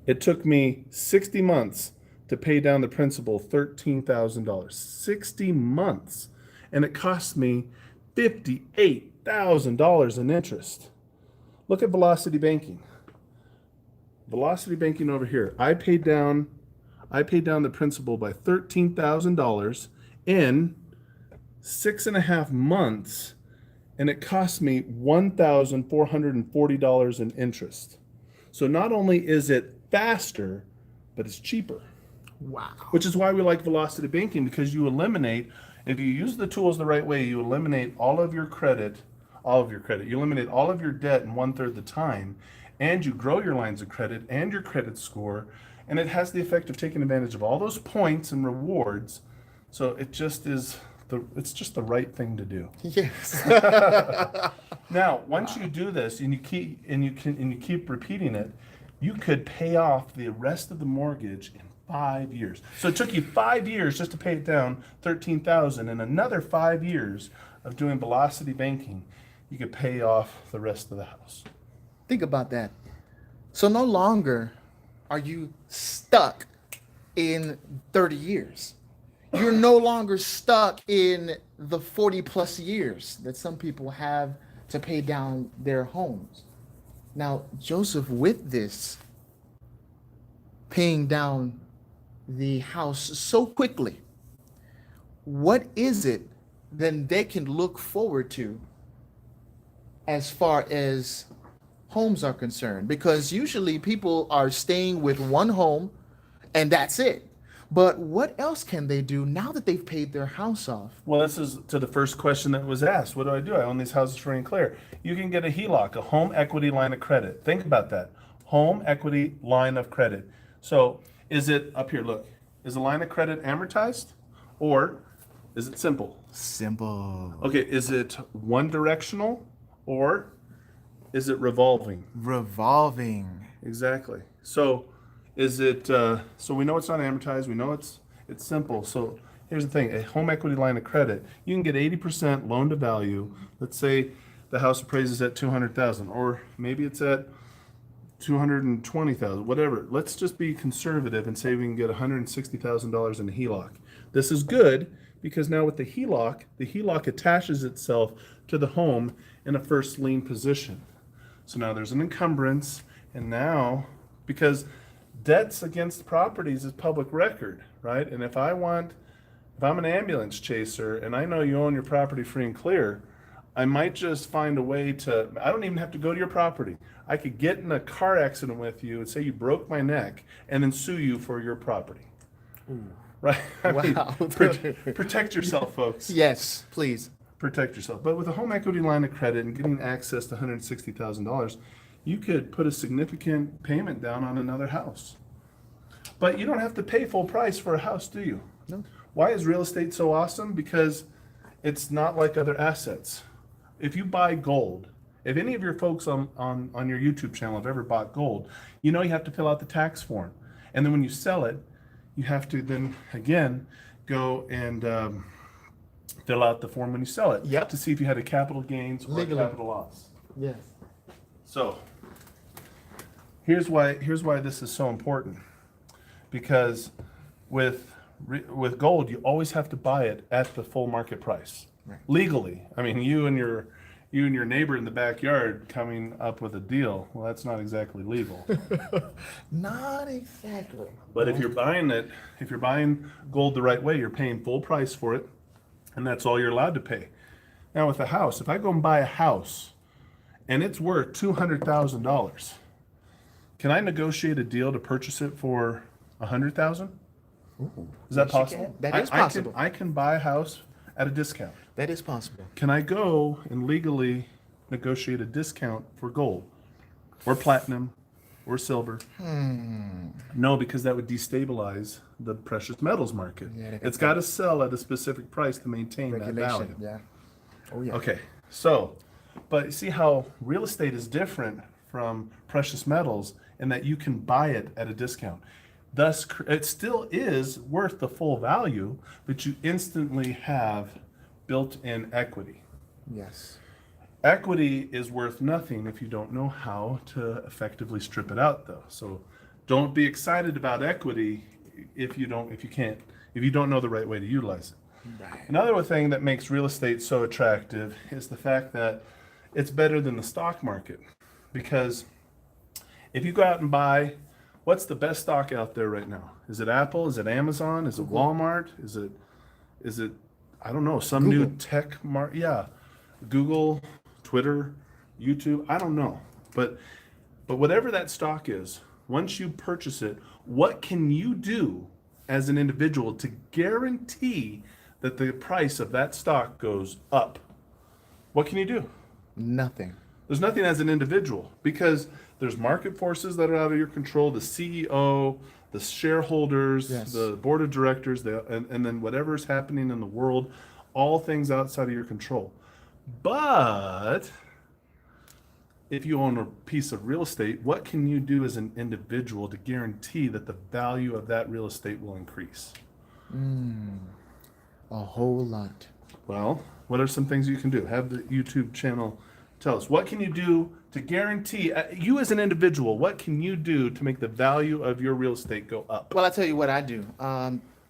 Speaker 1: It took me 60 months to pay down the principal, $13,000. 60 months. And it cost me $58,000 in interest. Look at Velocity Banking. Velocity Banking over here. I paid down the principal by $13,000 in 6.5 months, and it cost me $1,440 in interest. So not only is it faster, but it's cheaper.
Speaker 2: Wow.
Speaker 1: Which is why we like Velocity Banking, because you eliminate, if you use the tools the right way, you eliminate all of your credit. You eliminate all of your debt in 1/3 the time, and you grow your lines of credit and your credit score, and it has the effect of taking advantage of all those points and rewards. So it just is it's just the right thing to do.
Speaker 2: Yes.
Speaker 1: Now, once you do this and you keep repeating it, you could pay off the rest of the mortgage in 5 years. So it took you 5 years just to pay it down, $13,000, and another 5 years of doing Velocity Banking, you could pay off the rest of the house.
Speaker 2: Think about that. So no longer are you stuck in 30 years. You're no longer stuck in the 40 plus years that some people have to pay down their homes. Now, Joseph, with this, paying down the house so quickly, what is it then they can look forward to as far as homes are concerned? Because usually people are staying with one home and that's it. But what else can they do now that they've paid their house off?
Speaker 1: Well, this is to the first question that was asked. What do? I own these houses free and clear. You can get a HELOC, a home equity line of credit. Think about that. Home equity line of credit. So is it up here? Look, is a line of credit amortized or is it simple?
Speaker 2: Simple.
Speaker 1: Okay, is it one directional or is it revolving?
Speaker 2: Revolving.
Speaker 1: Exactly. So is it, so we know it's not amortized, we know it's simple. So here's the thing, a home equity line of credit, you can get 80% loan to value. Let's say the house appraises at 200,000, or maybe it's at 220,000, whatever. Let's just be conservative and say we can get $160,000 in a HELOC. This is good because now with the HELOC attaches itself to the home in a first lien position. So now there's an encumbrance, and now, because debts against properties is public record, right? And if I'm an ambulance chaser and I know you own your property free and clear, I might just find a way I don't even have to go to your property. I could get in a car accident with you and say you broke my neck and then sue you for your property. Ooh. Right?
Speaker 2: Wow.
Speaker 1: Protect yourself, folks.
Speaker 2: Yes, please.
Speaker 1: Protect yourself. But with a home equity line of credit and getting access to $160,000, you could put a significant payment down on another house. But you don't have to pay full price for a house, do you?
Speaker 2: No.
Speaker 1: Why is real estate so awesome? Because it's not like other assets. If you buy gold, if any of your folks on your YouTube channel have ever bought gold, you know you have to fill out the tax form. And then when you sell it, you have to then, again, go and fill out the form when you sell it.
Speaker 2: Yep.
Speaker 1: To see if you had a capital gains or
Speaker 2: Legally.
Speaker 1: a capital loss.
Speaker 2: Yes.
Speaker 1: So here's why this is so important, because with gold you always have to buy it at the full market price.
Speaker 2: Right.
Speaker 1: Legally. I mean, you and your neighbor in the backyard coming up with a deal, well, that's not exactly legal.
Speaker 2: Not exactly.
Speaker 1: But if you're buying gold the right way, you're paying full price for it, and that's all you're allowed to pay. Now with a house, if I go and buy a house and it's worth $200,000, can I negotiate a deal to purchase it for $100,000? Is that possible?
Speaker 2: That is possible.
Speaker 1: I can buy a house at a discount.
Speaker 2: That is possible.
Speaker 1: Can I go and legally negotiate a discount for gold or platinum or silver? No, because that would destabilize the precious metals market.
Speaker 2: Yeah,
Speaker 1: it's got to sell at a specific price to maintain that value.
Speaker 2: Yeah. Oh yeah.
Speaker 1: Okay, so, but see how real estate is different from precious metals in that you can buy it at a discount. Thus, it still is worth the full value, but you instantly have built-in equity.
Speaker 2: Yes.
Speaker 1: Equity is worth nothing if you don't know how to effectively strip it out, though. So don't be excited about equity if you don't know the right way to utilize it.
Speaker 2: Right.
Speaker 1: Another thing that makes real estate so attractive is the fact that it's better than the stock market. Because if you go out and buy, what's the best stock out there right now? Is it Apple? Is it Amazon? Is it Walmart? Is it I don't know, some
Speaker 2: Google.
Speaker 1: new tech market? Yeah. Google, Twitter, YouTube, I don't know. But whatever that stock is, once you purchase it, what can you do as an individual to guarantee that the price of that stock goes up? What can you do?
Speaker 2: Nothing.
Speaker 1: There's nothing as an individual, because there's market forces that are out of your control, the CEO, the shareholders,
Speaker 2: Yes.
Speaker 1: the board of directors, and then whatever's happening in the world, all things outside of your control. But if you own a piece of real estate, what can you do as an individual to guarantee that the value of that real estate will increase?
Speaker 2: A whole lot.
Speaker 1: Well, what are some things you can do? Have the YouTube channel tell us. What can you do to guarantee, you as an individual, what can you do to make the value of your real estate go up?
Speaker 2: Well, I tell you what I do.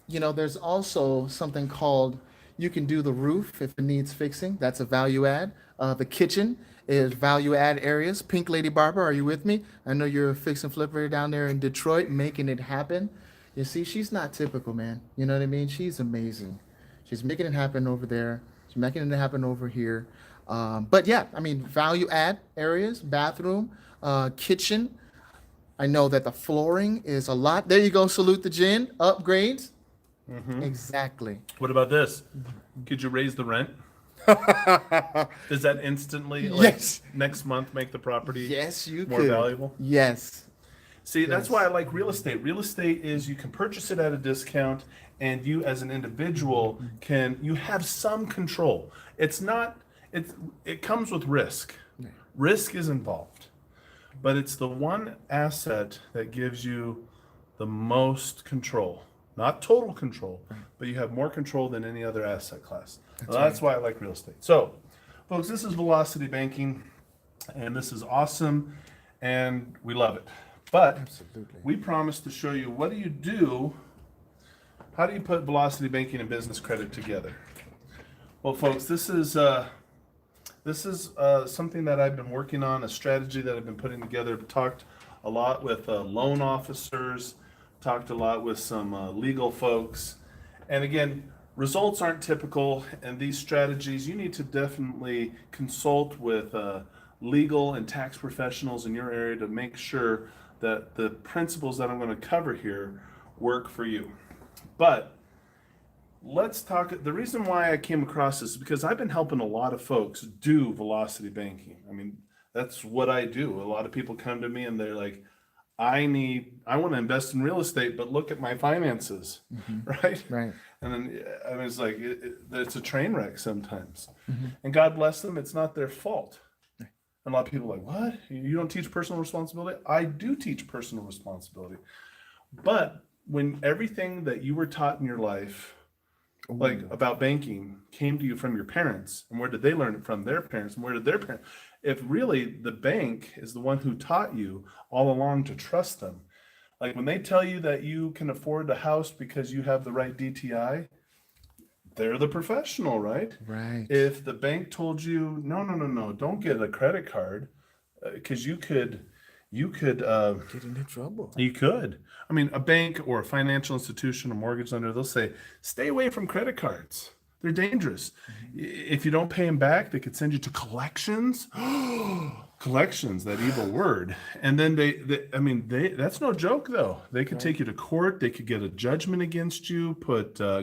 Speaker 2: There's also something called, you can do the roof if it needs fixing. That's a value add. The kitchen is value add areas. Pink Lady Barber, are you with me? I know you're a fix and flipper down there in Detroit, making it happen. You see, she's not typical, man. You know what I mean? She's amazing. She's making it happen over there. She's making it happen over here. But yeah, I mean, value add areas, bathroom, kitchen. I know that the flooring is a lot. There you go. Salute the gin. Upgrades. Exactly.
Speaker 1: What about this? Could you raise the rent? Does that instantly,
Speaker 2: Yes.
Speaker 1: next month, make the property
Speaker 2: Yes, you
Speaker 1: more
Speaker 2: could.
Speaker 1: valuable?
Speaker 2: Yes.
Speaker 1: See, that's why I like real estate. Real estate is you can purchase it at a discount, and you as an individual you have some control. It comes with risk. Risk is involved, but it's the one asset that gives you the most control. Not total control, but you have more control than any other asset class. That's why I like real estate. So, folks, this is Velocity Banking, and this is awesome, and we love it. But
Speaker 2: Absolutely.
Speaker 1: we promise to show you what do you do, how do you put Velocity Banking and business credit together? Well, folks, this is something that I've been working on, a strategy that I've been putting together. Talked a lot with loan officers, talked a lot with some legal folks. And again, results aren't typical, and these strategies, you need to definitely consult with legal and tax professionals in your area to make sure that the principles that I'm going to cover here work for you. But let's talk. The reason why I came across this is because I've been helping a lot of folks do velocity banking. I mean, that's what I do. A lot of people come to me and they're like, I want to invest in real estate, but look at my finances, right?
Speaker 2: Right.
Speaker 1: And then I mean, it's like it's a train wreck sometimes. And God bless them, it's not their fault. And a lot of people are like, what? You don't teach personal responsibility? I do teach personal responsibility. But when everything that you were taught in your life, like about banking, came to you from your parents, and where did they learn it from? Their parents. And where did their parents? If really the bank is the one who taught you all along to trust them, like when they tell you that you can afford the house because you have the right DTI, they're the professional, right?
Speaker 2: Right.
Speaker 1: If the bank told you, no, don't get a credit card, because you could
Speaker 2: Get into trouble.
Speaker 1: you could. I mean, a bank or a financial institution, a mortgage lender, they'll say, stay away from credit cards. They're dangerous. If you don't pay them back, they could send you to collections. Collections, that evil word. And then that's no joke though. They could take you to court. They could get a judgment against you,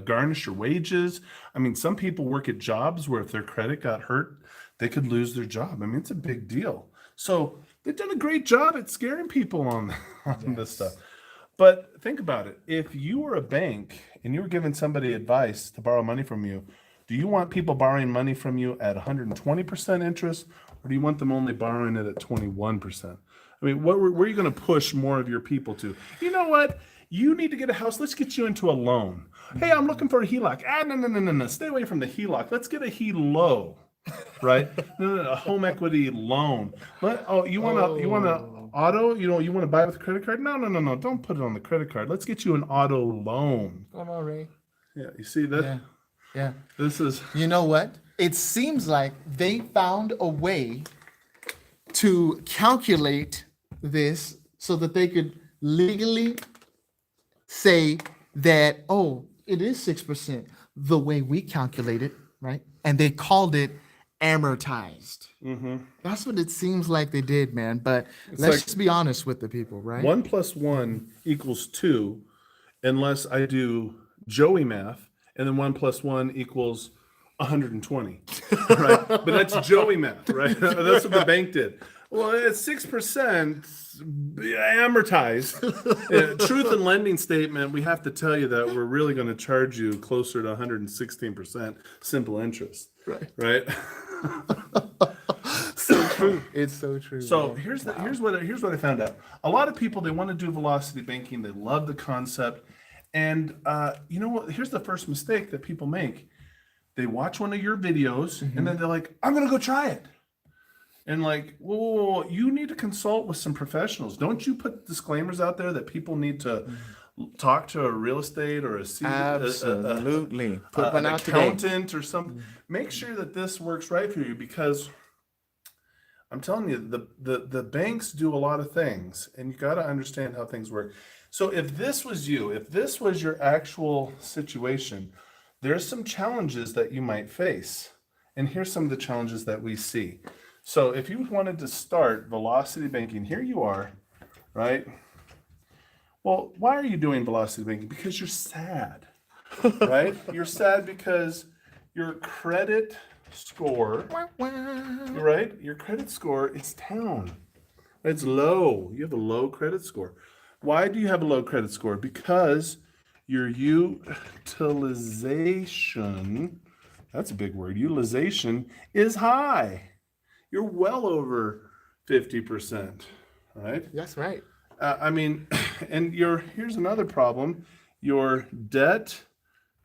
Speaker 1: garnish your wages. I mean, some people work at jobs where if their credit got hurt, they could lose their job. I mean, it's a big deal. So they've done a great job at scaring people on this stuff. But think about it. If you were a bank and you were giving somebody advice to borrow money from you, do you want people borrowing money from you at 120% interest, or do you want them only borrowing it at 21%? I mean, where are you going to push more of your people to? You know what? You need to get a house. Let's get you into a loan. Hey, I'm looking for a HELOC. No. Stay away from the HELOC. Let's get a HELO, right? No, a home equity loan. You want to auto? You want to buy with a credit card? No. Don't put it on the credit card. Let's get you an auto loan.
Speaker 2: Come on, Ray.
Speaker 1: Yeah, you see that?
Speaker 2: Yeah.
Speaker 1: This is.
Speaker 2: You know what? It seems like they found a way to calculate this so that they could legally say that, oh, it is 6% the way we calculate it, right? And they called it amortized.
Speaker 1: Mm-hmm.
Speaker 2: That's what it seems like they did, man. But let's just be honest with the people, right?
Speaker 1: 1 + 1 = 2, unless I do Joey math, and then 1 + 1 = 120, right? But that's Joey math, right? That's what the bank did. Well, it's 6% amortized. Truth in lending statement, we have to tell you that we're really going to charge you closer to 116% simple interest. Right?
Speaker 2: So true. It's so true.
Speaker 1: So here's what I found out. A lot of people, they want to do velocity banking. They love the concept. And you know what? Here's the first mistake that people make. They watch one of your videos and then they're like, I'm going to go try it. And like, whoa, you need to consult with some professionals. Don't you put disclaimers out there that people need to talk to a real estate or
Speaker 2: Absolutely. Put one
Speaker 1: an
Speaker 2: out today.
Speaker 1: accountant or something? Make sure that this works right for you, because I'm telling you, the banks do a lot of things, and you got to understand how things work. So if this was you, if this was your actual situation, there's some challenges that you might face. And here's some of the challenges that we see. So if you wanted to start velocity banking, here you are, right? Well, why are you doing velocity banking? Because you're sad, right? You're sad because your credit score, right? Your credit score is down. It's low. You have a low credit score. Why do you have a low credit score? Because your utilization, that's a big word, utilization is high. You're well over 50%, right?
Speaker 2: That's right.
Speaker 1: And here's another problem. Your debt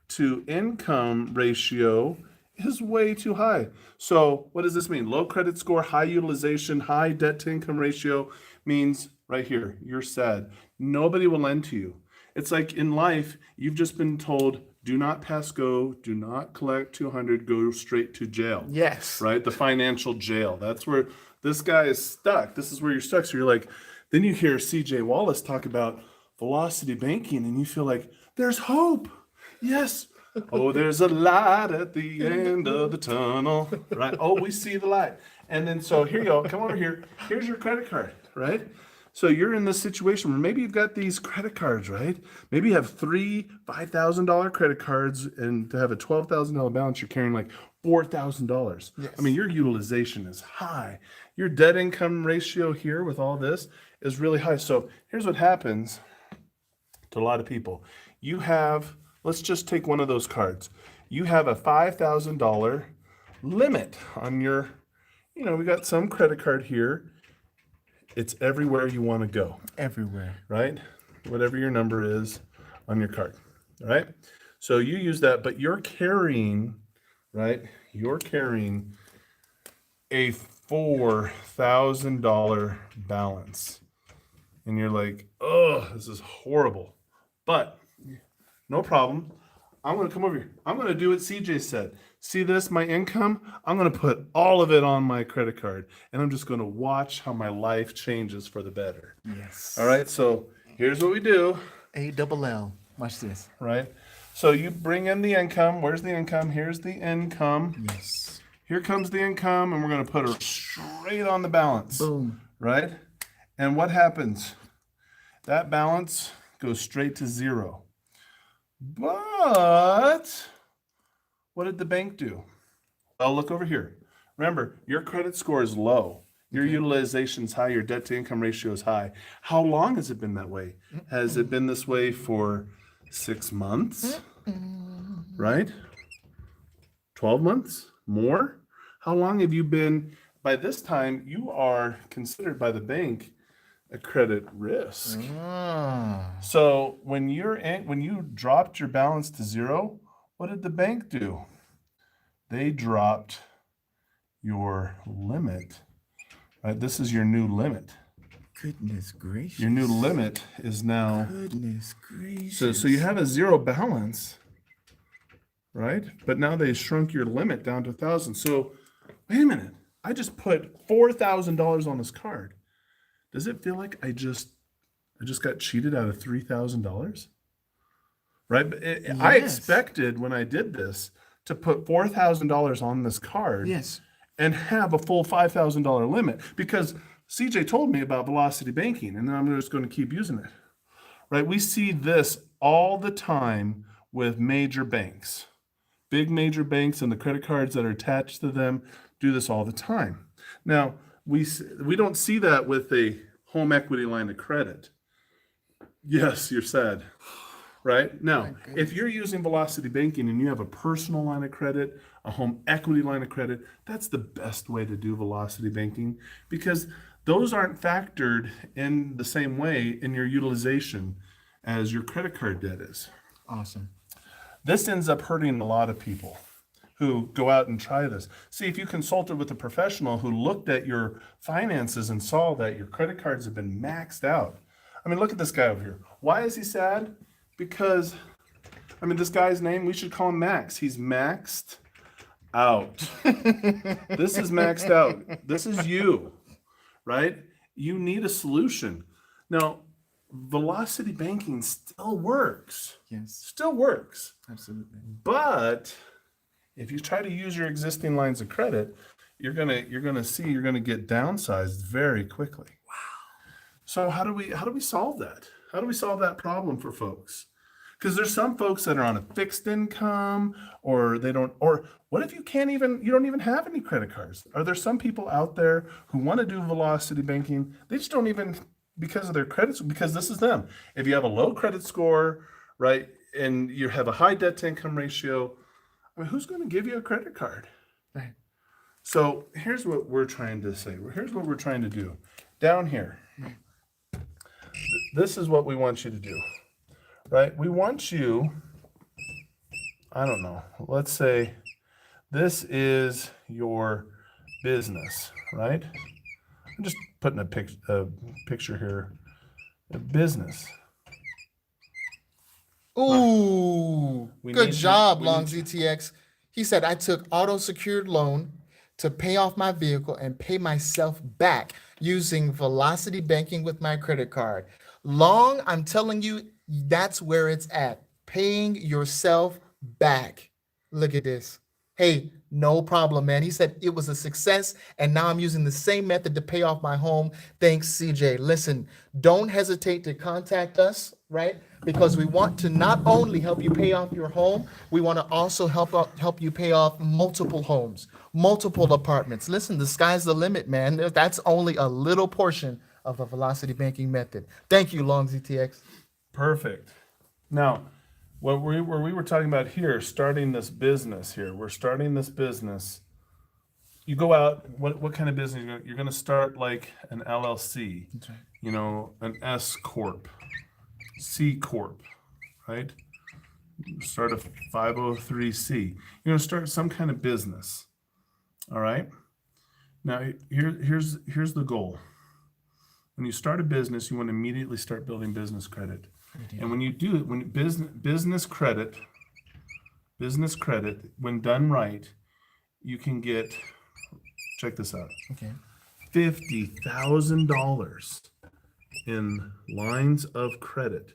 Speaker 1: to income ratio is way too high. So what does this mean? Low credit score, high utilization, high debt to income ratio means right here, you're sad. Nobody will lend to you. It's like in life, you've just been told, do not pass go, do not collect 200, go straight to jail.
Speaker 2: Yes.
Speaker 1: Right? The financial jail. That's where this guy is stuck. This is where you're stuck. So you're like, then you hear CJ Wallace talk about velocity banking and you feel like there's hope. Yes. Oh, there's a light at the end of the tunnel. Right? Oh, we see the light. And then so here you go. Come over here. Here's your credit card. Right? So you're in this situation where maybe you've got these credit cards, right? Maybe you have 3 $5,000 credit cards, and to have a $12,000 balance, you're carrying like $4,000.
Speaker 2: Yes.
Speaker 1: I mean, your utilization is high. Your debt income ratio here with all this is really high. So here's what happens to a lot of people. You have, let's just take one of those cards. You have a $5,000 limit on your, we got some credit card here. It's everywhere you want to go.
Speaker 2: Everywhere.
Speaker 1: Right? Whatever your number is on your card. All right? So you use that, but you're carrying, right? You're carrying a $4,000 balance. And you're like, oh, this is horrible. But no problem. I'm going to come over here. I'm going to do what CJ said. See this, my income? I'm going to put all of it on my credit card. And I'm just going to watch how my life changes for the better.
Speaker 2: Yes.
Speaker 1: All right, so here's what we do.
Speaker 2: ALL. Watch this.
Speaker 1: Right? So you bring in the income. Where's the income? Here's the income.
Speaker 2: Yes.
Speaker 1: Here comes the income, and we're going to put her straight on the balance.
Speaker 2: Boom.
Speaker 1: Right? And what happens? That balance goes straight to zero. But what did the bank do? Well, look over here. Remember, your credit score is low. Your utilization is high. Your debt to income ratio is high. How long has it been that way? Has it been this way for 6 months? Right? 12 months? More? How long have you been? By this time, you are considered by the bank a credit risk.
Speaker 2: Ah.
Speaker 1: So when you dropped your balance to zero, what did the bank do? They dropped your limit. Right? This is your new limit.
Speaker 2: Goodness gracious.
Speaker 1: Your new limit is now.
Speaker 2: Goodness gracious.
Speaker 1: So you have a zero balance, right? But now they shrunk your limit down to 1,000. So wait a minute. I just put $4,000 on this card. Does it feel like I just got cheated out of $3,000? Right? But I expected when I did this to put $4,000 on this card.
Speaker 2: Yes.
Speaker 1: And have a full $5,000 limit, because CJ told me about velocity banking, and then I'm just going to keep using it. Right? We see this all the time with major banks. Big major banks and the credit cards that are attached to them do this all the time. Now, we don't see that with a home equity line of credit. Yes, you're sad. Right? Now, if you're using velocity banking and you have a personal line of credit, a home equity line of credit, that's the best way to do velocity banking, because those aren't factored in the same way in your utilization as your credit card debt is.
Speaker 2: Awesome.
Speaker 1: This ends up hurting a lot of people who go out and try this. See, if you consulted with a professional who looked at your finances and saw that your credit cards have been maxed out. I mean, look at this guy over here. Why is he sad? Because, I mean, this guy's name, we should call him Max. He's maxed out. This is maxed out. This is you, right? You need a solution. Now, velocity banking still works.
Speaker 2: Yes.
Speaker 1: Still works.
Speaker 2: Absolutely.
Speaker 1: But if you try to use your existing lines of credit, you're gonna get downsized very quickly. Wow. So how do we solve that? How do we solve that problem for folks? Because there's some folks that are on a fixed income, or what if you don't even have any credit cards? Are there some people out there who want to do velocity banking? They just don't even, because of their credits, because this is them. If you have a low credit score, right, and you have a high debt to income ratio, I mean, who's going to give you a credit card?
Speaker 2: Right.
Speaker 1: So here's what we're trying to say. Here's what we're trying to do. Down here, this is what we want you to do, right? We want you, I don't know, let's say this is your business, right? I'm just putting a picture here. A business.
Speaker 2: Ooh, good job, Long ZTX. He said, I took auto-secured loan to pay off my vehicle and pay myself back using velocity banking with my credit card. Long, I'm telling you, that's where it's at. Paying yourself back. Look at this. Hey, no problem, man. He said it was a success, and now I'm using the same method to pay off my home. Thanks, CJ. Listen, don't hesitate to contact us, right? Because we want to not only help you pay off your home, we want to also help you pay off multiple homes, multiple apartments. Listen, the sky's the limit, man. That's only a little portion of the velocity banking method. Thank you, Long ZTX.
Speaker 1: Perfect. Now, what we were talking about here, starting this business here. We're starting this business. You go out, what kind of business? You're going to start like an LLC,
Speaker 2: That's right.
Speaker 1: you know, an S Corp, C Corp, right? Start a 503C. You're going to start some kind of business. All right? Now, here's the goal. When you start a business, you want to immediately start building business credit. And when you do it, when business credit, when done right, you can get, check this out,
Speaker 2: Okay.
Speaker 1: $50,000 in lines of credit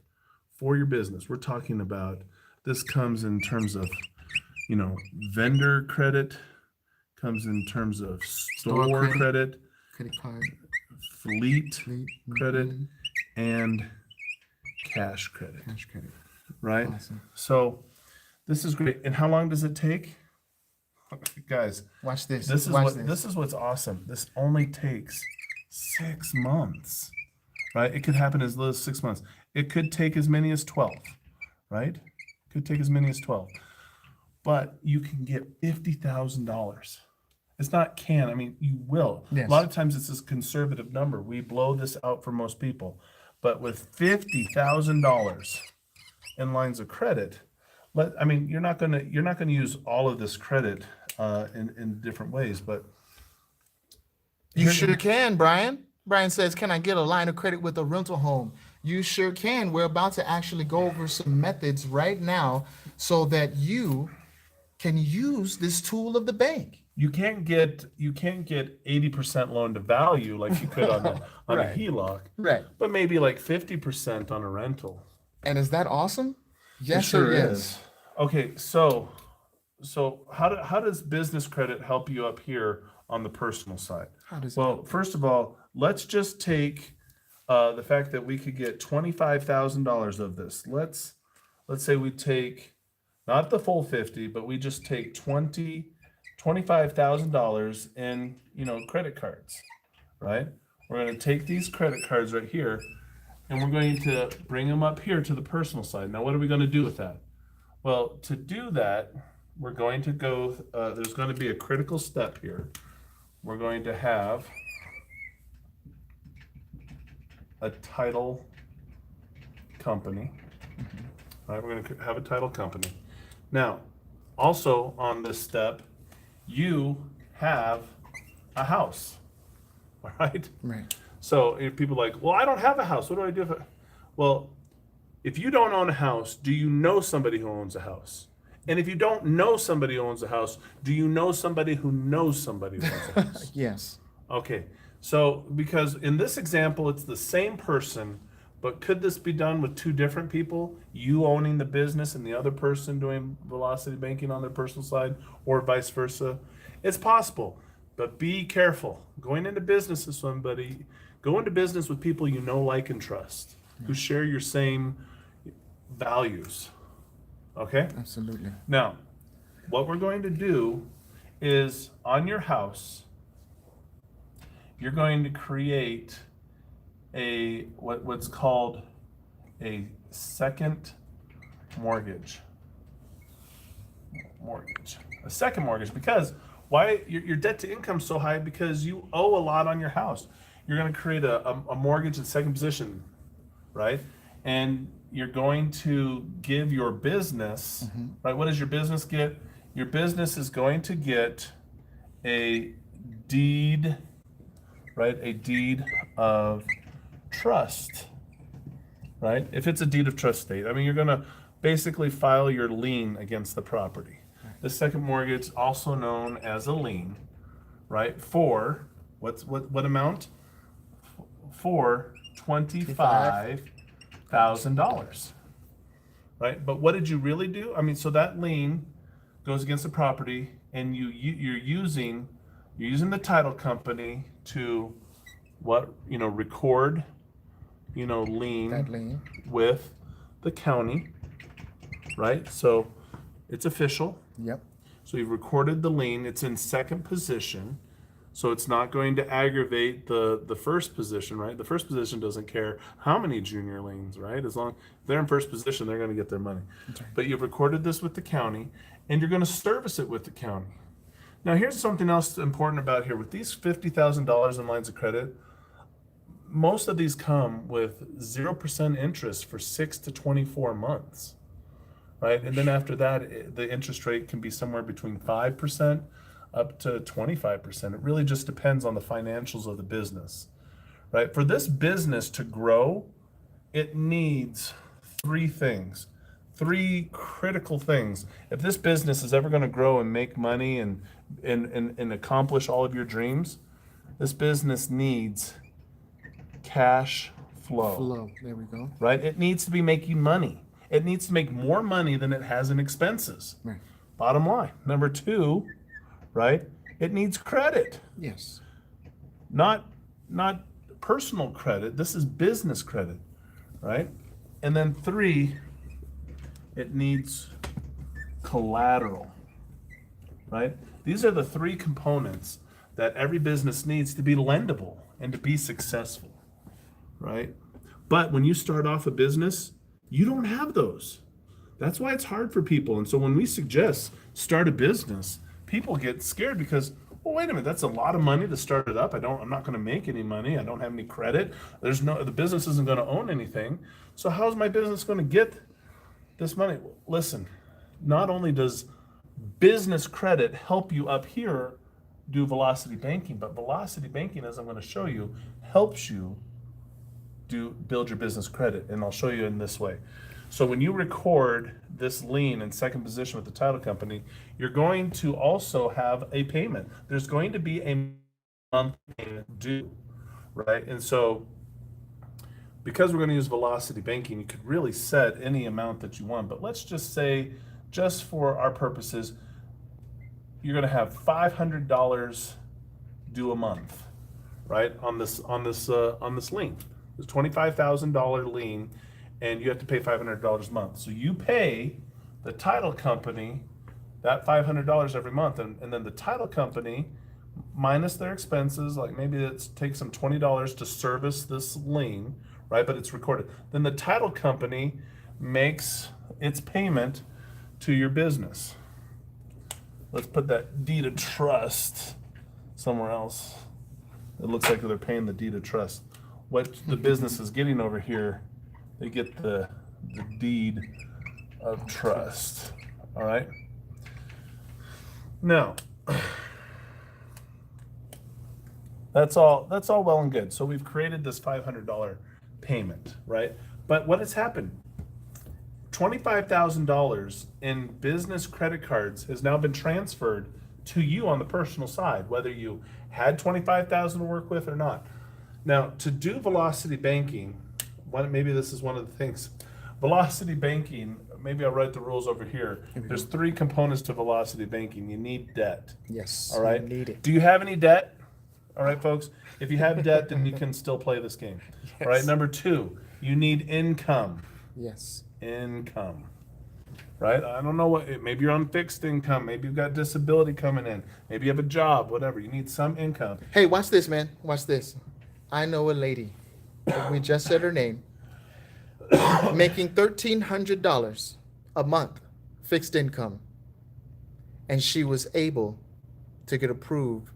Speaker 1: for your business. We're talking about, this comes in terms of, you know, vendor credit, comes in terms of store credit,
Speaker 2: Credit card.
Speaker 1: fleet credit,
Speaker 2: Mhm.
Speaker 1: and cash credit,
Speaker 2: Cash credit.
Speaker 1: right?
Speaker 2: Awesome.
Speaker 1: So this is great. And how long does it take? Guys,
Speaker 2: Watch this.
Speaker 1: this is
Speaker 2: Watch
Speaker 1: this is what's awesome. This only takes 6 months, right? It could happen as little as 6 months. It could take as many as 12, right? Could take as many as 12. But you can get $50,000. It's not can. I mean, you will.
Speaker 2: Yes.
Speaker 1: A lot of times it's this conservative number. We blow this out for most people. But with $50,000 in lines of credit, I mean, you're not gonna use all of this credit in different ways, but
Speaker 2: You sure can, Brian. Brian says, can I get a line of credit with a rental home? You sure can. We're about to actually go over some methods right now so that you can use this tool of the bank.
Speaker 1: you can't get 80% loan to value like you could on a
Speaker 2: Right.
Speaker 1: HELOC,
Speaker 2: Right.
Speaker 1: but maybe like 50% on a rental.
Speaker 2: And is that awesome? Yes,
Speaker 1: It sure
Speaker 2: it
Speaker 1: is. Okay, so how does business credit help you up here on the personal side?
Speaker 2: How does
Speaker 1: Well, first of all, let's just take the fact that we could get $25,000 of this. Let's say we take not the full 50, but we just take $25,000 in credit cards, right? We're going to take these credit cards right here, and we're going to bring them up here to the personal side. Now, what are we going to do with that? Well, to do that, we're going to go. There's going to be a critical step here. We're going to have a title company. All right, we're going to have a title company. Now, also on this step, you have a house. All right?
Speaker 2: Right.
Speaker 1: So if people are like, well, I don't have a house. What do I do? Well, if you don't own a house, do you know somebody who owns a house? And if you don't know somebody who owns a house, do you know somebody who knows somebody who owns a house?
Speaker 2: Yes.
Speaker 1: Okay, so because in this example, it's the same person, but could this be done with two different people? You owning the business and the other person doing velocity banking on their personal side, or vice versa? It's possible, but be careful. Going into business with somebody, go into business with people you know, like, and trust, who share your same values. Okay?
Speaker 2: Absolutely.
Speaker 1: Now, what we're going to do is on your house, you're going to create what's called a second mortgage. A second mortgage, because why your debt to income is so high? Because you owe a lot on your house. You're going to create a mortgage in second position, right? And you're going to give your business, right? What does your business get? Your business is going to get a deed, right? A deed of trust, right? If it's a deed of trust state, I mean, you're going to basically file your lien against the property. The second mortgage, also known as a lien, right? For what amount? For $25,000, right? But what did you really do? I mean, so that lien goes against the property, and you're using the title company to record,
Speaker 2: That
Speaker 1: lien
Speaker 2: lien.
Speaker 1: with the county, right? So it's official.
Speaker 2: Yep.
Speaker 1: So you've recorded the lien. It's in second position. So it's not going to aggravate the first position, right? The first position doesn't care how many junior liens, right? As long as they're in first position, they're going to get their money.
Speaker 2: Okay.
Speaker 1: But you've recorded this with the county, and you're going to service it with the county. Now, here's something else important about here. With these $50,000 in lines of credit, most of these come with 0% interest for 6 to 24 months, right? And then after that, the interest rate can be somewhere between 5% up to 25%. It really just depends on the financials of the business, right? For this business to grow, it needs three things, three critical things. If this business is ever going to grow and make money and accomplish all of your dreams, this business needs cash flow.
Speaker 2: There we go.
Speaker 1: Right? It needs to be making money. It needs to make more money than it has in expenses.
Speaker 2: Right.
Speaker 1: Bottom line. Number two, right? It needs credit.
Speaker 2: Yes.
Speaker 1: Not personal credit. This is business credit, right? And then three, it needs collateral, right? These are the three components that every business needs to be lendable and to be successful, right? But when you start off a business, you don't have those. That's why it's hard for people. And so when we suggest start a business, people get scared because, Well, wait a minute, that's a lot of money to start it up. I'm not going to make any money. I don't have any credit. The business isn't going to own anything. So how's my business going to get this money? Listen, not only does business credit help you up here do velocity banking, but velocity banking, as I'm going to show you, helps you build your business credit. And I'll show you in this way. So when you record this lien in second position with the title company, you're going to also have a payment. There's going to be a month payment due, right? And so because we're going to use velocity banking, you could really set any amount that you want. But let's just say, just for our purposes, you're going to have $500 due a month, right? On this lien. It's $25,000 lien, and you have to pay $500 a month. So you pay the title company that $500 every month, and then the title company, minus their expenses, like maybe it takes them $20 to service this lien, right? But it's recorded. Then the title company makes its payment to your business. Let's put that deed of trust somewhere else. It looks like they're paying the deed of trust. What the business is getting over here, they get the deed of trust. All right. Now, that's all well and good. So we've created this $500 payment, right? But what has happened? $25,000 in business credit cards has now been transferred to you on the personal side, whether you had $25,000 to work with or not. Now, to do velocity banking, maybe this is one of the things. Velocity banking, maybe I'll write the rules over here. There's 3 components to velocity banking. You need debt.
Speaker 2: Yes.
Speaker 1: All right.
Speaker 2: You need it.
Speaker 1: Do you have any debt? All right, folks. If you have debt, then you can still play this game.
Speaker 2: Yes.
Speaker 1: All right. Number 2, you need income.
Speaker 2: Yes.
Speaker 1: Income. Right? I don't know maybe you're on fixed income. Maybe you've got disability coming in. Maybe you have a job, whatever. You need some income.
Speaker 2: Hey, watch this, man. Watch this. I know a lady. We just said her name. Making $1,300 a month fixed income. And she was able to get approved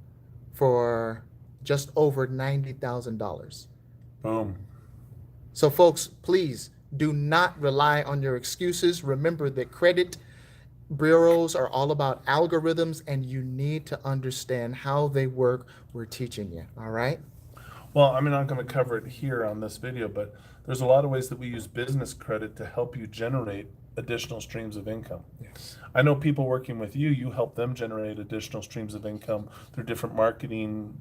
Speaker 2: for just over $90,000.
Speaker 1: Boom.
Speaker 2: So folks, please do not rely on your excuses. Remember that credit bureaus are all about algorithms, and you need to understand how they work. We're teaching you, all right?
Speaker 1: Well, I'm not going to cover it here on this video, but there's a lot of ways that we use business credit to help you generate additional streams of income.
Speaker 2: Yes.
Speaker 1: I know people working with you, you help them generate additional streams of income through different marketing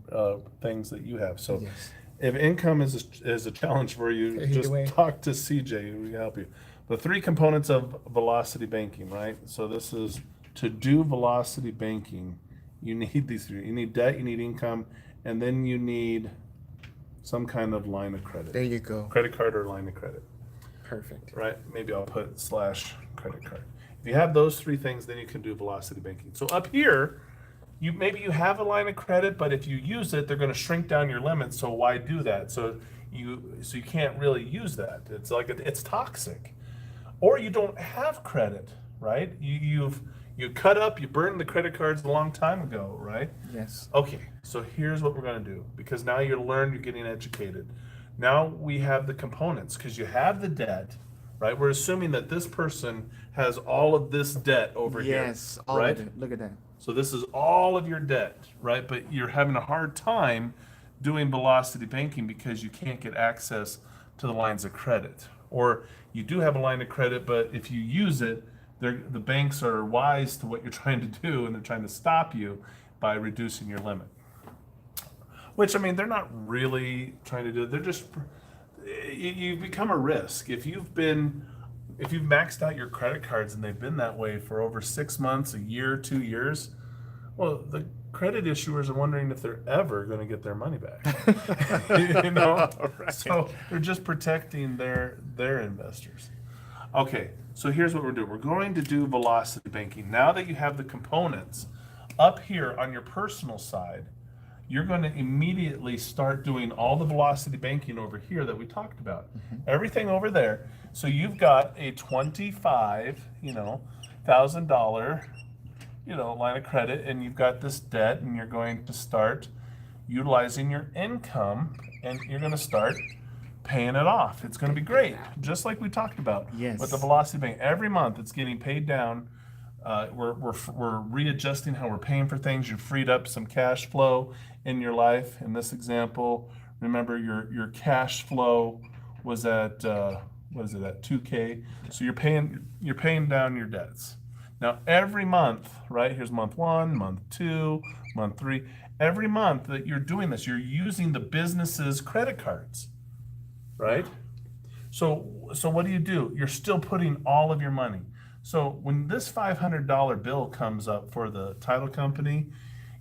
Speaker 1: things that you have. So
Speaker 2: Yes.
Speaker 1: if income is a challenge for you,
Speaker 2: Either
Speaker 1: just
Speaker 2: way.
Speaker 1: talk to CJ, we can help you. The 3 components of velocity banking, right? So this is to do velocity banking, you need these 3. You need debt, you need income, and then you need some kind of line of credit.
Speaker 2: There you go.
Speaker 1: Credit card or line of credit,
Speaker 2: Perfect.
Speaker 1: right? Maybe I'll put / credit card. If you have those 3 things, then you can do velocity banking. So up here, maybe you have a line of credit, but if you use it, they're going to shrink down your limit. So why do that? So you can't really use that. It's like it's toxic. Or you don't have credit, right? You cut up, you burned the credit cards a long time ago, right?
Speaker 2: Yes.
Speaker 1: Okay, so here's what we're going to do, because now you're getting educated. Now we have the components, because you have the debt, right? We're assuming that this person has all of this debt over here.
Speaker 2: Yes. All
Speaker 1: right?
Speaker 2: of it. Look at that.
Speaker 1: So this is all of your debt, right? But you're having a hard time doing velocity banking because you can't get access to the lines of credit. Or you do have a line of credit, but if you use it, the banks are wise to what you're trying to do, and they're trying to stop you by reducing your limit. Which, I mean, they're not really trying to do it. They're just, you become a risk. If you've maxed out your credit cards and they've been that way for over 6 months, a year, 2 years, well, the credit issuers are wondering if they're ever going to get their money back. You know?
Speaker 2: Right.
Speaker 1: So they're just protecting their investors. Okay, so here's what we're doing. We're going to do velocity banking. Now that you have the components up here on your personal side, you're going to immediately start doing all the velocity banking over here that we talked about. Everything over there. So you've got a $25,000 line of credit, and you've got this debt, and you're going to start utilizing your income, and you're going to start paying it off. It's going to be great, just like we talked about
Speaker 2: Yes.
Speaker 1: with the Velocity Bank. Every month, it's getting paid down. We're readjusting how we're paying for things. You freed up some cash flow in your life. In this example, remember your cash flow was at what is it, at 2K? So you're paying down your debts. Now every month, right? Here's month 1, month 2, month 3. Every month that you're doing this, you're using the business's credit cards, right? So what do? You're still putting all of your money. So when this $500 bill comes up for the title company,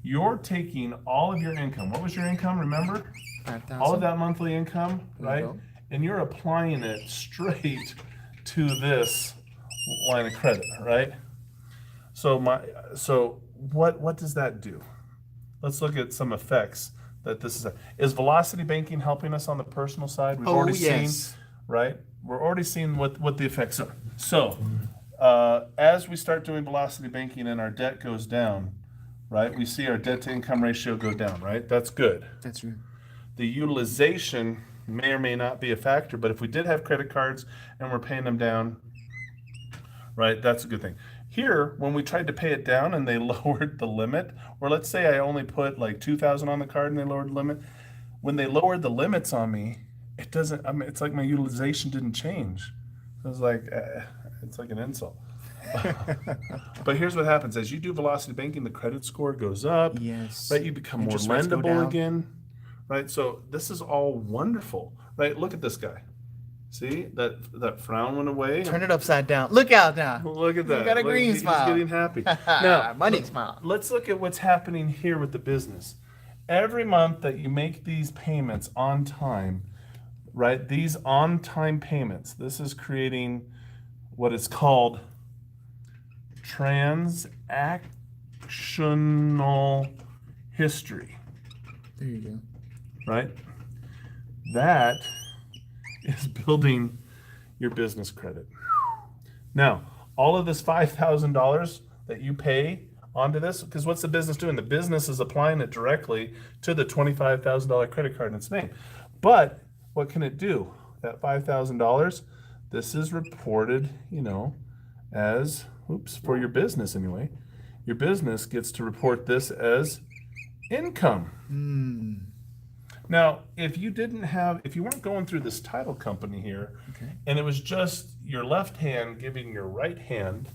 Speaker 1: you're taking all of your income. What was your income? Remember?
Speaker 2: 5,000.
Speaker 1: All of that monthly income, right?
Speaker 2: go.
Speaker 1: And you're applying it straight to this line of credit, right? So what does that do? Let's look at some effects that this is velocity banking helping us on the personal side? We've already seen, right? We're already seeing what the effects are. So as we start doing velocity banking and our debt goes down, right? We see our debt to income ratio go down, right? That's good.
Speaker 2: That's true.
Speaker 1: The utilization may or may not be a factor, but if we did have credit cards and we're paying them down, right, that's a good thing. Here, when we tried to pay it down and they lowered the limit, or let's say I only put like 2,000 on the card and they lowered the limit, when they lowered the limits on me, it doesn't, I mean, it's like my utilization didn't change. It was like, it's like an insult. But here's what happens. As you do velocity banking, the credit score goes up,
Speaker 2: Yes.
Speaker 1: right? You become more
Speaker 2: Interest rates go
Speaker 1: lendable
Speaker 2: down.
Speaker 1: again, right? So this is all wonderful, right? Look at this guy. See, that frown went away.
Speaker 2: Turn it upside down. Look out now.
Speaker 1: Look at that.
Speaker 2: You got a
Speaker 1: Look,
Speaker 2: green smile.
Speaker 1: He's getting happy. Now,
Speaker 2: Money smile.
Speaker 1: let's look at what's happening here with the business. Every month that you make these payments on time, right? These on-time payments, this is creating what is called transactional history,
Speaker 2: There you go.
Speaker 1: right? That is building your business credit. Now, all of this $5,000 that you pay onto this, because what's the business doing? The business is applying it directly to the $25,000 credit card in its name. But what can it do? That $5,000, this is reported, as, for your business anyway. Your business gets to report this as income. Now, if you weren't going through this title company here,
Speaker 2: Okay.
Speaker 1: and it was just your left hand giving your right hand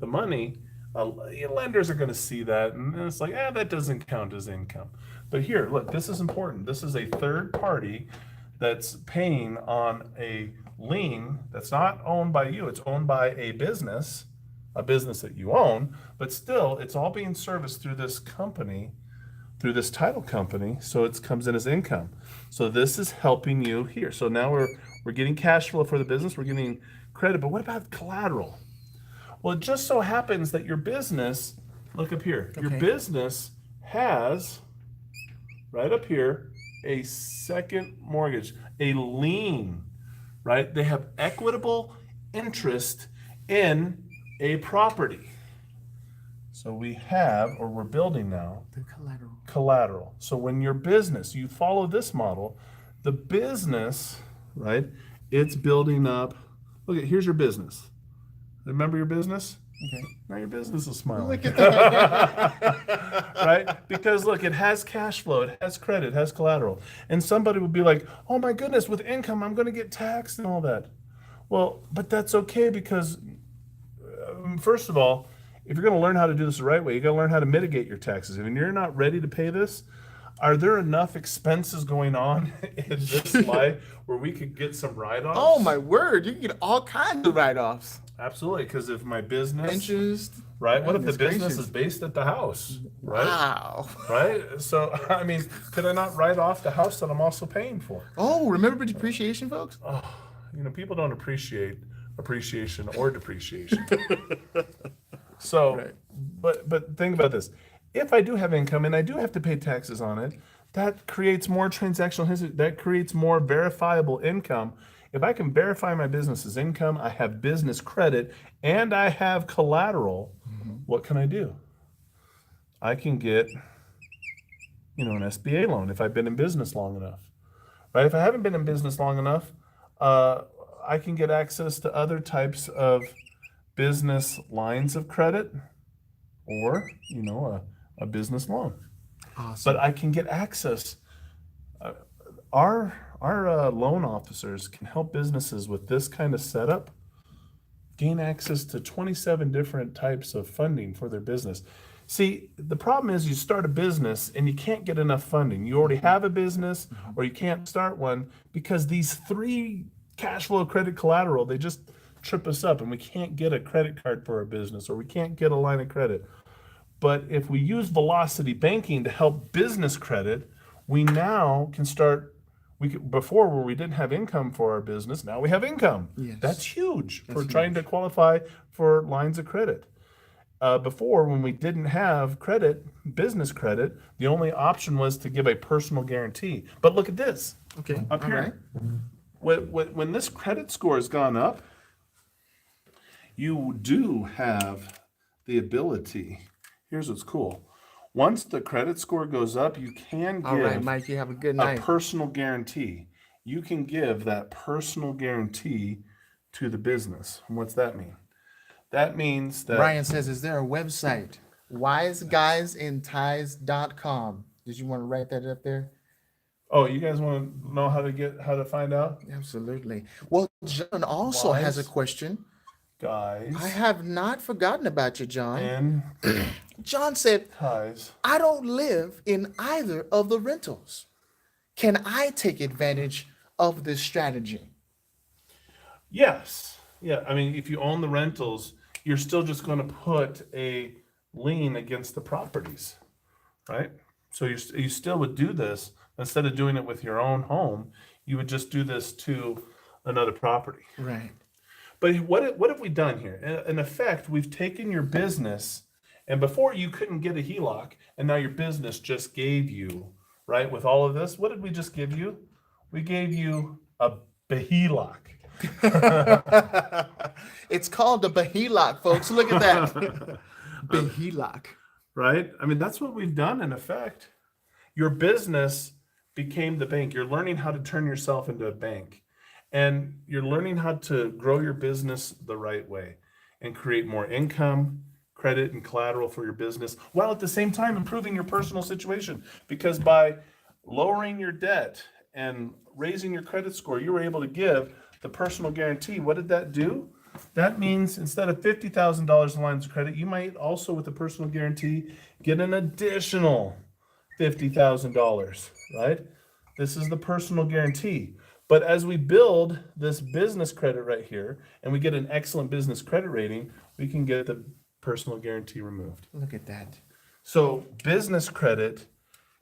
Speaker 1: the money, lenders are going to see that, and it's like, that doesn't count as income. But here, look, this is important. This is a third party that's paying on a lien that's not owned by you. It's owned by a business that you own, but still, it's all being serviced through this company, through this title company, so it comes in as income. So this is helping you here. So now we're getting cash flow for the business, we're getting credit, but what about collateral? Well, it just so happens that your business, look up here, your
Speaker 2: Okay.
Speaker 1: business has, right up here, a second mortgage, a lien, right? They have equitable interest in a property. So we have, or we're building now,
Speaker 2: The collateral.
Speaker 1: collateral. So when your business, you follow this model, the business, right, it's building up. Here's your business. Remember your business?
Speaker 2: Okay.
Speaker 1: Now your business is smiling.
Speaker 2: Look at that.
Speaker 1: Right? Because look, it has cash flow, it has credit, it has collateral. And somebody would be like, oh my goodness, with income, I'm going to get taxed and all that. Well, but that's okay because, first of all, if you're going to learn how to do this the right way, you got to learn how to mitigate your taxes. If you're not ready to pay this, are there enough expenses going on in this life where we could get some write-offs?
Speaker 2: Oh my word! You can get all kinds of write-offs.
Speaker 1: Absolutely, because if my business,
Speaker 2: Interest.
Speaker 1: right? What if the
Speaker 2: Goodness
Speaker 1: business
Speaker 2: gracious.
Speaker 1: is based at the house, right?
Speaker 2: Wow.
Speaker 1: Right? So, I mean, could I not write off the house that I'm also paying for?
Speaker 2: Oh, remember depreciation, folks?
Speaker 1: People don't appreciate appreciation or depreciation. So,
Speaker 2: Right.
Speaker 1: but think about this. If I do have income and I do have to pay taxes on it, that creates more transactional history. That creates more verifiable income. If I can verify my business's income, I have business credit, and I have collateral, what can I do? I can get, an SBA loan if I've been in business long enough, right? If I haven't been in business long enough, I can get access to other types of business lines of credit or, a business loan.
Speaker 2: Awesome.
Speaker 1: But I can get access. Uh, our loan officers can help businesses with this kind of setup gain access to 27 different types of funding for their business. See, the problem is you start a business and you can't get enough funding. You already have a business or you can't start one because these three cash flow credit collateral, they just trip us up and we can't get a credit card for our business or we can't get a line of credit. But if we use velocity banking to help business credit, we now can start. Before where we didn't have income for our business, now we have income.
Speaker 2: Yes.
Speaker 1: That's huge for
Speaker 2: That's
Speaker 1: trying to qualify for lines of credit. Before, when we didn't have credit, business credit, the only option was to give a personal guarantee. But look at this.
Speaker 2: Okay.
Speaker 1: Up
Speaker 2: All
Speaker 1: here.
Speaker 2: right.
Speaker 1: When this credit score has gone up, you do have the ability. Here's what's cool. Once the credit score goes up, you can
Speaker 2: All right,
Speaker 1: give
Speaker 2: Mike, you have a good
Speaker 1: a
Speaker 2: night.
Speaker 1: personal guarantee. You can give that personal guarantee to the business. And what's that mean? That means that
Speaker 2: Brian says, is there a website? Wiseguysinties.com. Did you want to write that up there?
Speaker 1: Oh, you guys want to know how to find out?
Speaker 2: Absolutely. Well, John also has a
Speaker 1: Wise
Speaker 2: question.
Speaker 1: Guys
Speaker 2: I have not forgotten about you, John.
Speaker 1: and
Speaker 2: John said,
Speaker 1: ties.
Speaker 2: I don't live in either of the rentals. Can I take advantage of this strategy?
Speaker 1: Yes. Yeah. I mean, if you own the rentals, you're still just going to put a lien against the properties, right? So you still would do this instead of doing it with your own home. You would just do this to another property.
Speaker 2: Right.
Speaker 1: But what have we done here? In effect, we've taken your business, and before you couldn't get a HELOC, and now your business just gave you, right? With all of this, what did we just give you? We gave you a HELOC.
Speaker 2: It's called the Bahiloc, folks. Look at that. Bahiloc.
Speaker 1: Right? I mean, that's what we've done in effect. Your business became the bank. You're learning how to turn yourself into a bank. And you're learning how to grow your business the right way and create more income, credit, and collateral for your business, while at the same time improving your personal situation. Because by lowering your debt and raising your credit score, you were able to give the personal guarantee. What did that do? That means instead of $50,000 in lines of credit, you might also, with the personal guarantee, get an additional $50,000, right? This is the personal guarantee. But as we build this business credit right here, and we get an excellent business credit rating, we can get the personal guarantee removed.
Speaker 2: Look at that.
Speaker 1: So business credit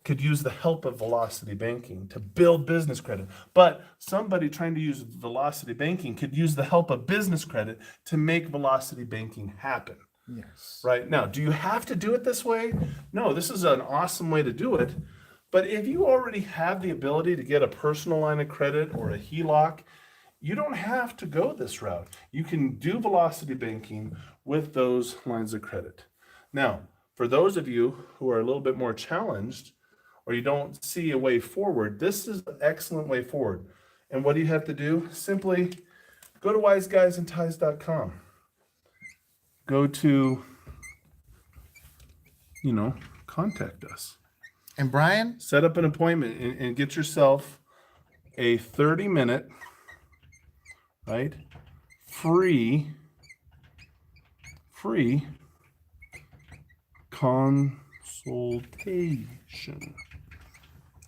Speaker 1: could use the help of velocity banking to build business credit. But somebody trying to use velocity banking could use the help of business credit to make velocity banking happen.
Speaker 2: Yes.
Speaker 1: Right now, do you have to do it this way? No, this is an awesome way to do it. But if you already have the ability to get a personal line of credit or a HELOC, you don't have to go this route. You can do velocity banking with those lines of credit. Now, for those of you who are a little bit more challenged or you don't see a way forward, this is an excellent way forward. And what do you have to do? Simply go to wiseguysinties.com. Go to, contact us.
Speaker 2: And Brian?
Speaker 1: Set up an appointment and get yourself a 30-minute, right, free consultation.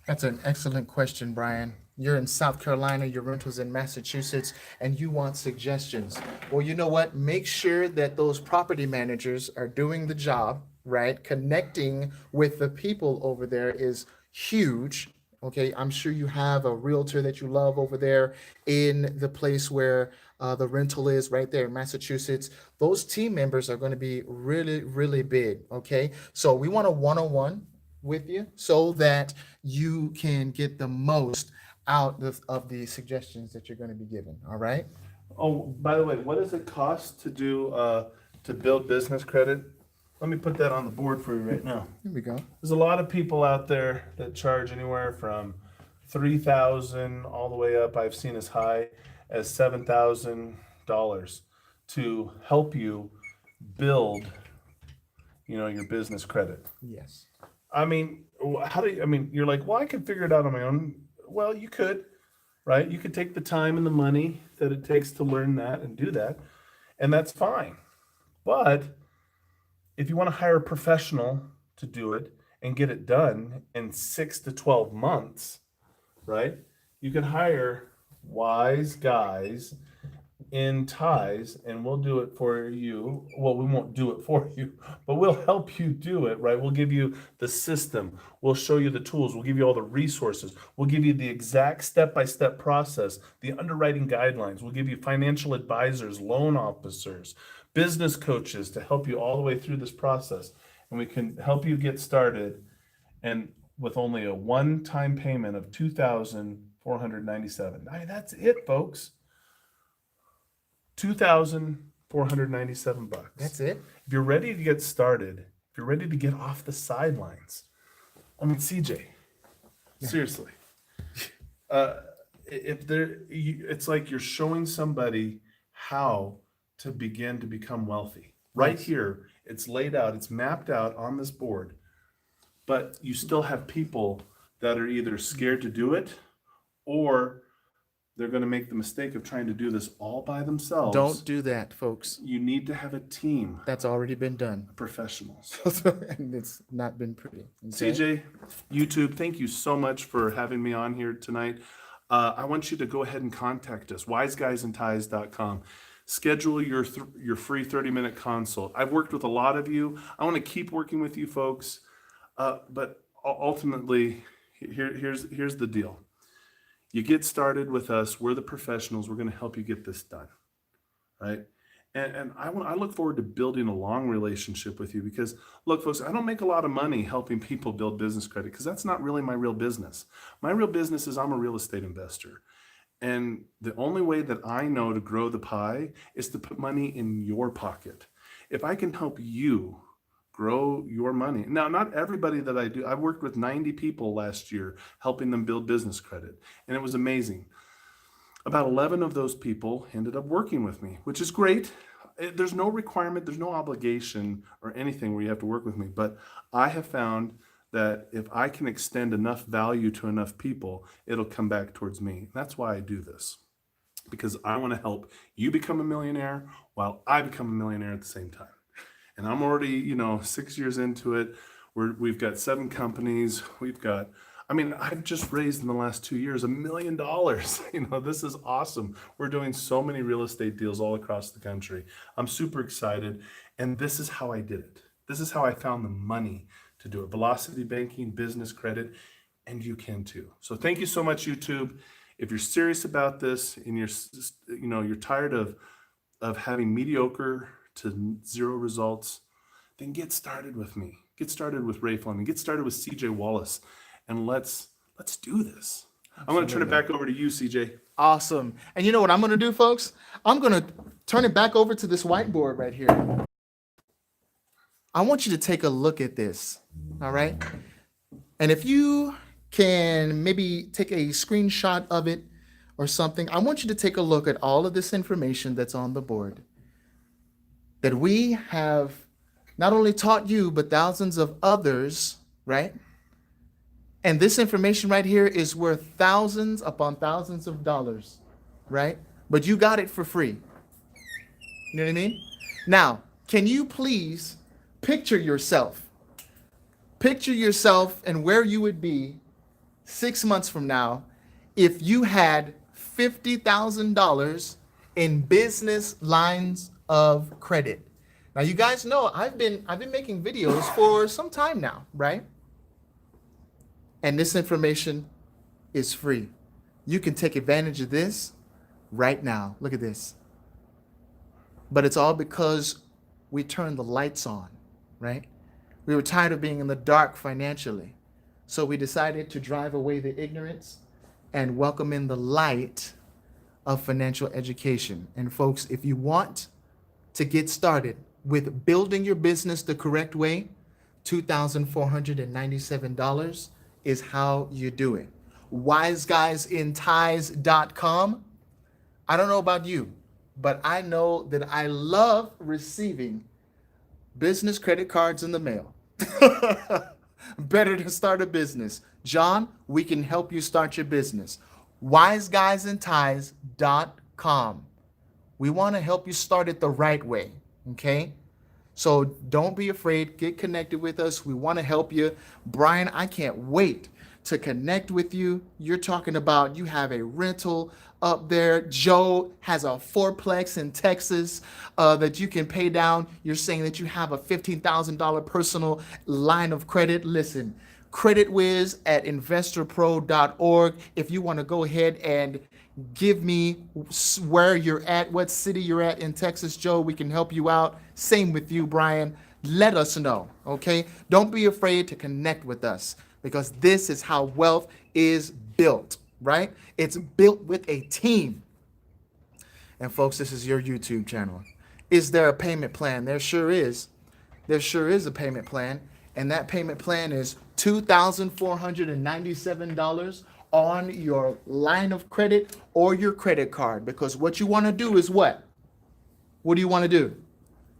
Speaker 2: That's an excellent question, Brian. You're in South Carolina, your rental's in Massachusetts, and you want suggestions. Well, you know what? Make sure that those property managers are doing the job, right? Connecting with the people over there is huge. Okay, I'm sure you have a realtor that you love over there in the place where the rental is right there in Massachusetts. Those team members are going to be really, really big. Okay, so we want a one-on-one with you so that you can get the most out of the suggestions that you're going to be given. All right.
Speaker 1: Oh, by the way, what does it cost to do to build business credit? let me put that on the board for you right now.
Speaker 2: Here we go.
Speaker 1: There's a lot of people out there that charge anywhere from 3,000 all the way up. I've seen as high as $7,000 to help you build, your business credit.
Speaker 2: Yes.
Speaker 1: I mean, you're like, well, I can figure it out on my own. Well, you could, right? You could take the time and the money that it takes to learn that and do that, and that's fine. But if you want to hire a professional to do it and get it done in 6 to 12 months, right? You can hire wise guys in ties, and we'll do it for you. Well, we won't do it for you, but we'll help you do it, right? We'll give you the system. We'll show you the tools. We'll give you all the resources. We'll give you the exact step-by-step process, the underwriting guidelines. We'll give you financial advisors, loan officers, business coaches to help you all the way through this process. And we can help you get started, and with only a one-time payment of $2,497. That's it, folks. $2,497.
Speaker 2: That's it.
Speaker 1: If you're ready to get started, if you're ready to get off the sidelines, CJ, seriously, it's like you're showing somebody how to begin to become wealthy. Right here, it's laid out, it's mapped out on this board, but you still have people that are either scared to do it or they're going to make the mistake of trying to do this all by themselves.
Speaker 2: Don't do that, folks.
Speaker 1: You need to have a team.
Speaker 2: That's already been done.
Speaker 1: Professionals.
Speaker 2: And it's not been pretty. Okay?
Speaker 1: CJ, YouTube, thank you so much for having me on here tonight. I want you to go ahead and contact us, wiseguysandties.com. Schedule your free 30-minute consult. I've worked with a lot of you. I want to keep working with you folks. But ultimately, here's the deal. You get started with us. We're the professionals. We're going to help you get this done, right? And I look forward to building a long relationship with you because, look, folks, I don't make a lot of money helping people build business credit because that's not really my real business. My real business is I'm a real estate investor. And the only way that I know to grow the pie is to put money in your pocket. If I can help you grow your money. Now, not everybody that I do. I worked with 90 people last year, helping them build business credit. And it was amazing. About 11 of those people ended up working with me, which is great. There's no requirement, there's no obligation or anything where you have to work with me. But I have found that if I can extend enough value to enough people, it'll come back towards me. That's why I do this. Because I want to help you become a millionaire while I become a millionaire at the same time. And I'm already, 6 years into it. We've got 7 companies. I've just raised in the last 2 years $1 million. This is awesome. We're doing so many real estate deals all across the country. I'm super excited. And this is how I did it. This is how I found the money to do it. Velocity banking, business credit, and you can too. So thank you so much, YouTube. If you're serious about this and you're tired of having mediocre to zero results, then get started with me. Get started with Ray Fleming. Get started with CJ Wallace, and let's do this. Absolutely. I'm going to turn it back over to you, CJ.
Speaker 2: Awesome. And you know what I'm going to do, folks? I'm going to turn it back over to this whiteboard right here. I want you to take a look at this. All right. And if you can maybe take a screenshot of it or something, I want you to take a look at all of this information that's on the board that we have not only taught you, but thousands of others, right? And this information right here is worth thousands upon thousands of dollars, right? But you got it for free. You know what I mean? Now, can you please picture yourself? Picture yourself and where you would be 6 months from now if you had $50,000 in business lines of credit. Now, you guys know I've been making videos for some time now, right? And this information is free. You can take advantage of this right now. Look at this. But it's all because we turned the lights on, right? We were tired of being in the dark financially. So we decided to drive away the ignorance and welcome in the light of financial education. And folks, if you want to get started, with building your business the correct way, $2,497 is how you do it. WiseGuysInTies.com. I don't know about you, but I know that I love receiving business credit cards in the mail. Better to start a business. John, we can help you start your business. WiseGuysInTies.com. We want to help you start it the right way. Okay? So don't be afraid. Get connected with us. We want to help you. Brian, I can't wait to connect with you. You're talking about you have a rental up there. Joe has a fourplex in Texas that you can pay down. You're saying that you have a $15,000 personal line of credit. Listen, CreditWiz at investorpro.org. If you want to go ahead and give me where you're at, what city you're at in Texas, Joe, we can help you out. Same with you, Brian. Let us know, okay? Don't be afraid to connect with us, because this is how wealth is built, right? It's built with a team. And folks, this is your YouTube channel. Is there a payment plan? There sure is. There sure is a payment plan. And that payment plan is $2,497 on your line of credit or your credit card. Because what you want to do is what? What do you want to do? Do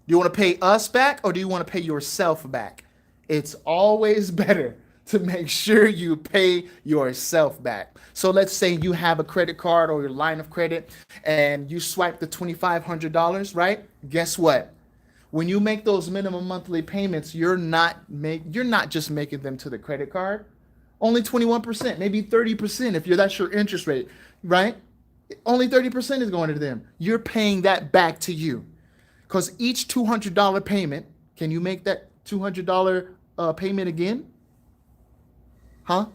Speaker 2: you want to pay us back, or do you want to pay yourself back? It's always better to make sure you pay yourself back. So let's say you have a credit card or your line of credit and you swipe the $2,500, right? Guess what? When you make those minimum monthly payments, you're not just making them to the credit card. Only 21%, maybe 30% if that's your interest rate, right? Only 30% is going to them. You're paying that back to you. Because each $200 payment, can you make that $200 payment again? Huh?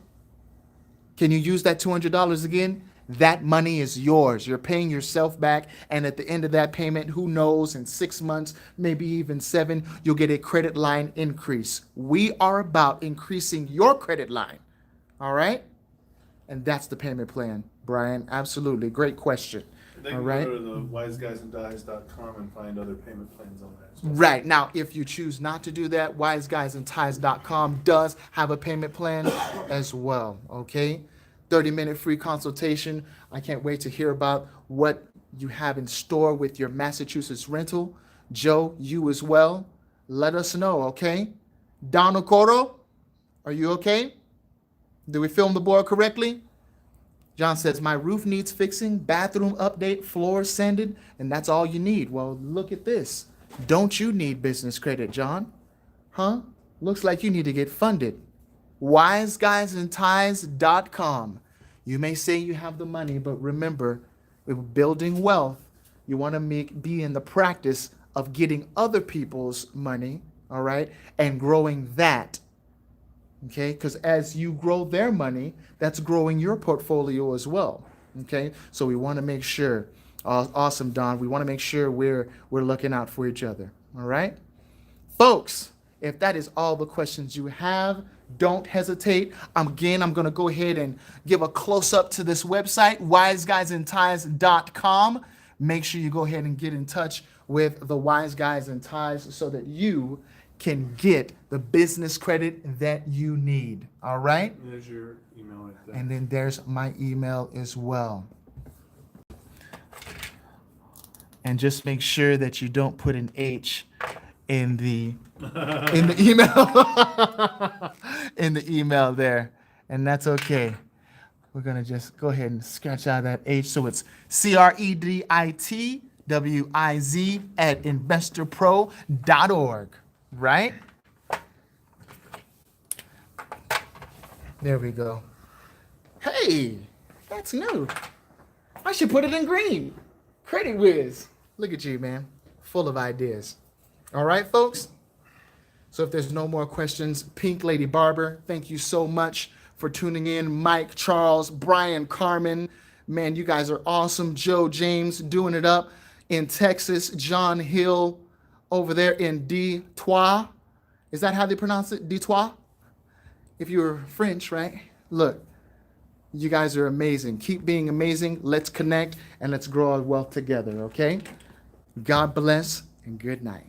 Speaker 2: Can you use that $200 again? That money is yours. You're paying yourself back. And at the end of that payment, who knows, in 6 months, maybe even 7, you'll get a credit line increase. We are about increasing your credit line. All right? And that's the payment plan, Brian. Absolutely. Great question.
Speaker 1: They can go to the wiseguysinties.com and find other payment plans on that as well.
Speaker 2: Right. Now, if you choose not to do that, wiseguysinties.com does have a payment plan as well. Okay? 30-minute free consultation. I can't wait to hear about what you have in store with your Massachusetts rental. Joe, you as well. Let us know, okay? Donald Coro, are you okay? Did we film the board correctly? John says, my roof needs fixing, bathroom update, floor sanded, and that's all you need. Well, look at this. Don't you need business credit, John? Huh? Looks like you need to get funded. WiseGuysInTies.com. You may say you have the money, but remember, with building wealth, you want to be in the practice of getting other people's money, all right, and growing that. Okay, because as you grow their money, that's growing your portfolio as well. Okay, so we want to make sure. Awesome, Don. We want to make sure we're looking out for each other. All right, folks. If that is all the questions you have, don't hesitate. I'm going to go ahead and give a close up to this website, WiseGuysInTies.com. Make sure you go ahead and get in touch with the Wise Guys in Ties so that you can get the business credit that you need. All right?
Speaker 1: There's your email right there.
Speaker 2: And then there's my email as well. And just make sure that you don't put an H in the email. In the email there. And that's okay. We're going to just go ahead and scratch out that H. So it's CREDITWIZ at investorpro.org. Right? There we go. Hey, that's new. I should put it in green. CreditWiz. Look at you, man. Full of ideas. All right, folks? So if there's no more questions, Pink Lady Barber, thank you so much for tuning in. Mike, Charles, Brian, Carmen. Man, you guys are awesome. Joe James doing it up in Texas. John Hill over there in Detroit. Is that how they pronounce it? Detroit? If you're French, right? Look, you guys are amazing. Keep being amazing. Let's connect and let's grow our wealth together, okay? God bless and good night.